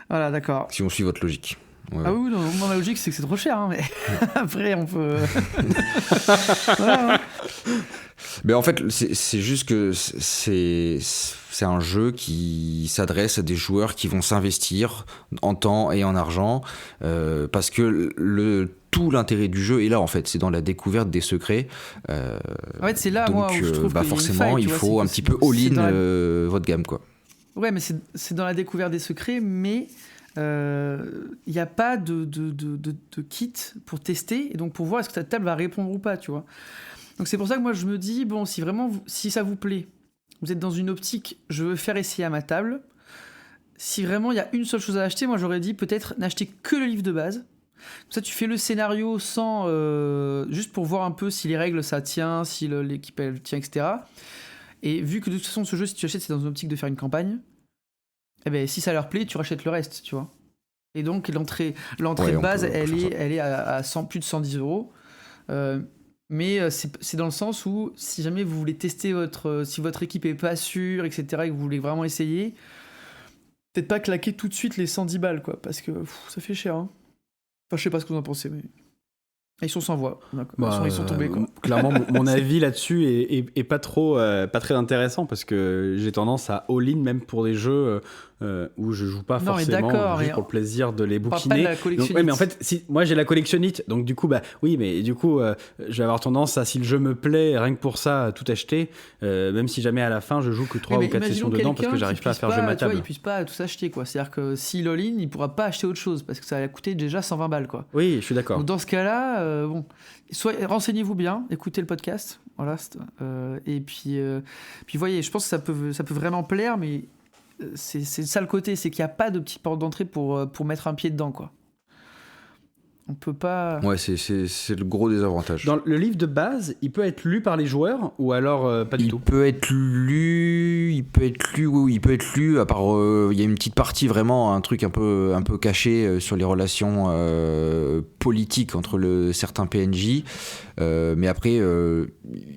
Voilà, d'accord. Si on suit votre logique. Oui, non, ma logique, c'est que c'est trop cher, mais après, on peut... voilà. Mais en fait, c'est juste que c'est un jeu qui s'adresse à des joueurs qui vont s'investir en temps et en argent, parce que tout l'intérêt du jeu est là, en fait, c'est dans la découverte des secrets. En fait, c'est là, moi, où je trouve forcément, il faut un petit peu all-in votre gamme, quoi. Ouais, mais c'est dans la découverte des secrets, mais il n'y a pas de kit pour tester, et donc pour voir est-ce que ta table va répondre ou pas, tu vois. Donc c'est pour ça que moi je me dis, bon, si ça vous plaît, vous êtes dans une optique, je veux faire essayer à ma table, si vraiment il y a une seule chose à acheter, moi j'aurais dit peut-être n'acheter que le livre de base. Comme ça tu fais le scénario sans juste pour voir un peu si les règles ça tient, si l'équipe elle tient, etc. Et vu que de toute façon ce jeu, si tu achètes, c'est dans une optique de faire une campagne, eh ben, si ça leur plaît, tu rachètes le reste, tu vois. Et donc l'entrée de base, elle est à plus de 110 €. Mais c'est dans le sens où si jamais vous voulez tester si votre équipe est pas sûre, etc., et que vous voulez vraiment essayer, peut-être pas claquer tout de suite les 110 balles, quoi, parce que ça fait cher. Hein. Enfin, je sais pas ce que vous en pensez, mais ils sont sans voix. Ils sont tombés, quoi. Clairement, mon avis là-dessus est pas très intéressant, parce que j'ai tendance à all-in même pour des jeux où je joue pas forcément, juste pour le plaisir de les bouquiner. Mais en fait, moi j'ai la collectionnite, donc du coup, je vais avoir tendance à, si le jeu me plaît, rien que pour ça, tout acheter, même si jamais à la fin je joue que 3 ou 4 sessions dedans, parce que j'arrive pas à faire jouer ma table. Il puisse pas tout s'acheter, quoi. C'est-à-dire que s'il all-in, il pourra pas acheter autre chose, parce que ça va coûter déjà 120 balles, quoi. Oui, je suis d'accord. Donc dans ce cas-là, renseignez-vous bien, écoutez le podcast, voilà, et puis voyez, je pense que ça peut vraiment plaire, mais c'est ça le côté, c'est qu'il n'y a pas de petite porte d'entrée pour mettre un pied dedans, quoi. On peut pas... Ouais, c'est le gros désavantage. Dans le livre de base, il peut être lu par les joueurs, ou alors pas du tout? Il peut être lu, à part... il y a une petite partie, vraiment, un truc un peu caché sur les relations politiques entre certains PNJ. Mais après,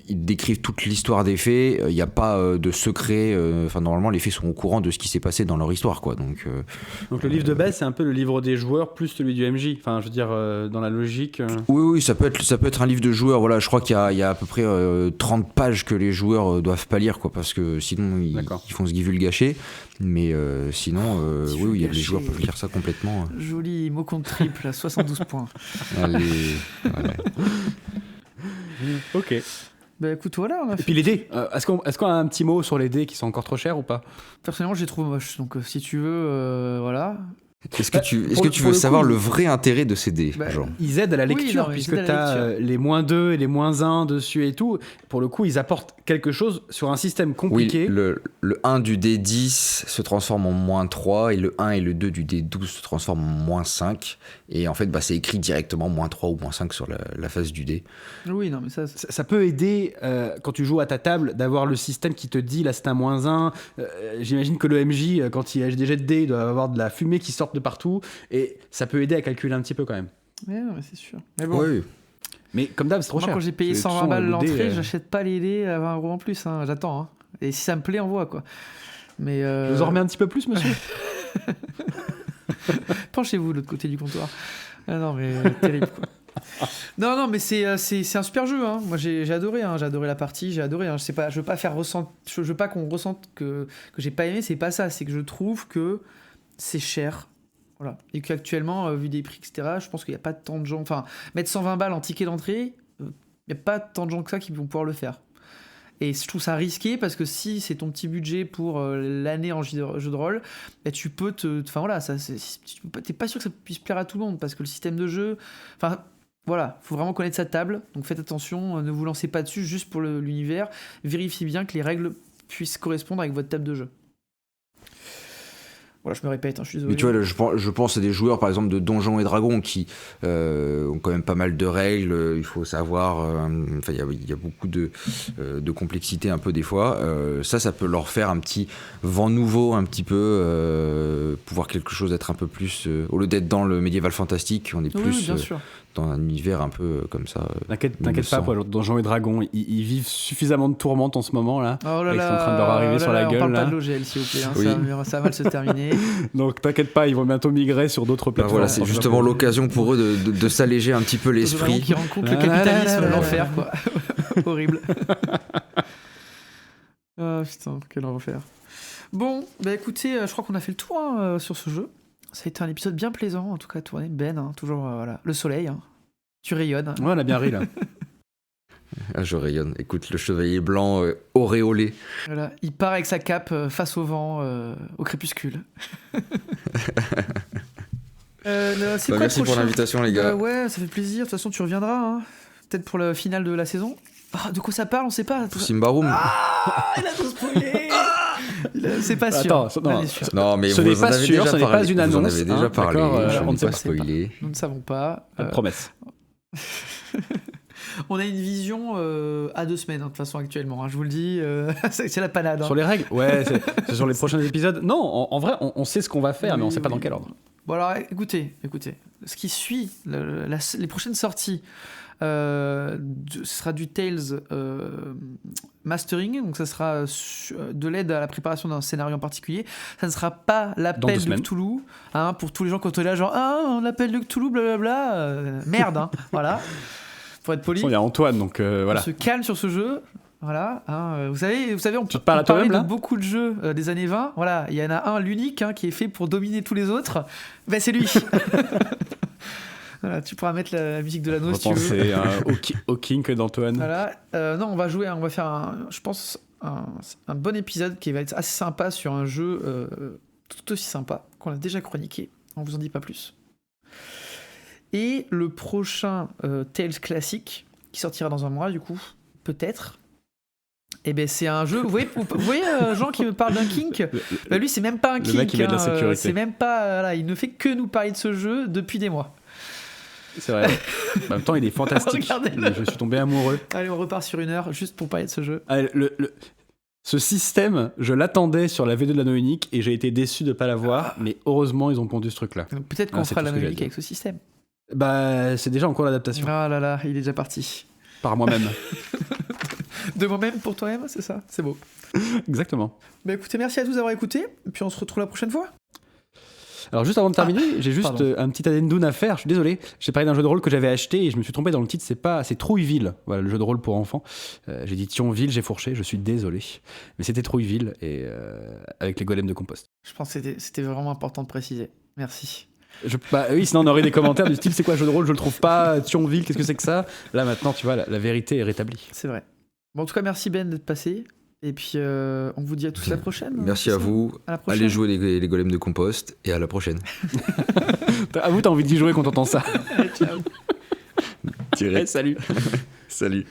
ils décrivent toute l'histoire des faits. Il n'y a pas de secret. Normalement, les faits sont au courant de ce qui s'est passé dans leur histoire, quoi. Donc le livre de base, c'est un peu le livre des joueurs plus celui du MJ. Enfin, je veux dire, dans la logique. Oui, ça peut être un livre de joueurs. Voilà, je crois qu'il y a à peu près 30 pages que les joueurs doivent pas lire, quoi, parce que sinon ils font ce givul gâché. Mais sinon, les joueurs peuvent lire ça complètement. Joli mot contre triple à 72 points. Allez, voilà. Ok. Bah écoute, voilà. Et puis les dés, est-ce qu'on a un petit mot sur les dés qui sont encore trop chers ou pas? Personnellement, je les trouve moches, donc si tu veux, voilà. Est-ce que tu veux savoir le vrai intérêt de ces dés, Jean? Ils aident à la lecture, puisque tu as les -2 et les -1 dessus et tout. Pour le coup, ils apportent quelque chose sur un système compliqué. Oui, le 1 du dé 10 se transforme en -3, et le 1 et le 2 du dé 12 se transforment en -5. Et en fait, c'est écrit directement -3 ou -5 sur la face du dé. Oui, non, mais ça peut aider quand tu joues à ta table d'avoir le système qui te dit là c'est un -1. J'imagine que le MJ, quand il a des jets de dés, il doit avoir de la fumée qui sort de partout, et ça peut aider à calculer un petit peu quand même. Ouais, non, mais c'est sûr. Mais bon. Oui. Mais comme d'hab, c'est trop cher. Quand j'ai payé 120 balles l'entrée, j'achète pas les dés à 20 € en plus. Hein. J'attends. Hein. Et si ça me plaît, on voit, quoi. Mais je vous en remets un petit peu plus, monsieur. Penchez-vous de l'autre côté du comptoir. Ah non, mais terrible, quoi. Non, mais c'est un super jeu. Hein. Moi, j'ai adoré. Hein. J'ai adoré la partie. J'ai adoré. Hein. Je veux pas qu'on ressente que j'ai pas aimé. C'est pas ça. C'est que je trouve que c'est cher. Voilà. Et qu'actuellement, vu des prix, etc., je pense qu'il n'y a pas tant de gens... Enfin, mettre 120 balles en ticket d'entrée, il n'y a pas tant de gens que ça qui vont pouvoir le faire. Et je trouve ça risqué, parce que si c'est ton petit budget pour l'année en jeu de rôle, bah, tu peux Enfin voilà, t'es pas sûr que ça puisse plaire à tout le monde, parce que le système de jeu... Enfin, voilà, faut vraiment connaître sa table. Donc faites attention, ne vous lancez pas dessus juste pour l'univers. Vérifiez bien que les règles puissent correspondre avec votre table de jeu. Voilà, je me répète, je suis désolé. Mais tu vois, je pense à des joueurs, par exemple, de Donjons et Dragons qui ont quand même pas mal de règles. Il faut savoir... il y a beaucoup de complexité un peu des fois. Ça peut leur faire un petit vent nouveau, un petit peu, pouvoir quelque chose d'être un peu plus... au lieu d'être dans le médiéval fantastique, on est plus dans un univers un peu comme ça. T'inquiète pas, pour les Donjons et Dragons, ils vivent suffisamment de tourmente en ce moment là. Oh là ils là, sont en train de leur arriver sur la gueule. On parle là. pas de l'OGL, s'il vous plaît. Oui. Ça va mal se terminer. Donc t'inquiète pas, ils vont bientôt migrer sur d'autres plateformes. Voilà, c'est justement l'occasion pour eux de s'alléger un petit peu l'esprit. Qui rencontrent le capitalisme, l'enfer, quoi. Horrible. Ah putain, quel enfer. Bon, bah écoutez, je crois qu'on a fait le tour sur ce jeu. Ça a été un épisode bien plaisant, en tout cas tourné. Ben, toujours voilà, le soleil. Tu rayonnes. Ouais, on a bien ri là. Ah, je rayonne. Écoute, le chevalier blanc auréolé. Voilà, il part avec sa cape face au vent, au crépuscule. Merci pour l'invitation, les gars. Ouais, ça fait plaisir. De toute façon, tu reviendras. Hein. Peut-être pour le final de la saison. Ah, de quoi ça parle, on sait pas. Pour Symbaroum. Il a tout spoilé. C'est pas sûr. Attends, non, mais ce n'est pas sûr, ce n'est pas une annonce. Vous en avez déjà parlé. On ne sait pas spoilé. Nous ne savons pas. Promesse. On a une vision à 2 semaines, de toute façon, actuellement. Hein, je vous le dis, c'est la panade. Hein. Sur les règles ? Ouais, c'est sur les prochains épisodes. Non, en vrai, on sait ce qu'on va faire, mais on ne sait pas dans quel ordre. Bon, alors, écoutez. Ce qui suit, les prochaines sorties, ce sera du Tales Mastering, donc ça sera de l'aide à la préparation d'un scénario en particulier. Ça ne sera pas l'appel de Cthulhu, hein, pour tous les gens quand on est là, genre l'appel de Cthulhu, blablabla, merde, hein, voilà, pour être poli. Il y a Antoine, donc voilà. On se calme sur ce jeu. Voilà, hein, vous savez, on peut parler de beaucoup de jeux des années 20. Voilà, il y en a un, l'unique, hein, qui est fait pour dominer tous les autres. Ben, c'est lui. Voilà, tu pourras mettre la musique de l'anneau si tu veux. Au kink d'Antoine. Voilà, non, on va faire je pense un bon épisode qui va être assez sympa sur un jeu tout aussi sympa qu'on a déjà chroniqué. On vous en dit pas plus. Et le prochain Tales classique qui sortira dans un mois, du coup, peut-être. Et ben c'est un jeu. Vous voyez Jean qui me parle d'un kink. Bah, lui c'est même pas un kink. Le mec qui met de la sécurité. C'est même pas. Voilà, il ne fait que nous parler de ce jeu depuis des mois. C'est vrai. En même temps, il est fantastique. Je suis tombé amoureux. Allez, on repart sur 1 heure juste pour parler de ce jeu. Allez, ce système, je l'attendais sur la V2 de l'anneau unique et j'ai été déçu de ne pas l'avoir, mais heureusement, ils ont pondu ce truc-là. Donc, peut-être qu'on fera l'anneau unique avec ce système. Bah, c'est déjà en cours d'adaptation. Ah là là, il est déjà parti. Par moi-même. De moi-même pour toi-même, c'est ça ? C'est beau. Exactement. Bah écoutez, merci à tous d'avoir écouté, et puis on se retrouve la prochaine fois. Alors juste avant de terminer, j'ai juste un petit addendum à faire, je suis désolé. J'ai parlé d'un jeu de rôle que j'avais acheté et je me suis trompé dans le titre, c'est Trouilleville, voilà, le jeu de rôle pour enfants. J'ai dit Thionville, j'ai fourché, je suis désolé. Mais c'était Trouilleville et avec les golems de compost. Je pense que c'était vraiment important de préciser. Merci. Oui, sinon on aurait des commentaires du style c'est quoi le jeu de rôle, je le trouve pas, Thionville, qu'est-ce que c'est que ça ? Là maintenant, tu vois, la vérité est rétablie. C'est vrai. Bon, en tout cas, merci Ben d'être passé. Et puis, on vous dit à tous la prochaine. Merci à vous. Allez jouer les golems de compost et à la prochaine. À vous, t'as envie d'y jouer quand t'entends ça. Ciao. Salut. Salut.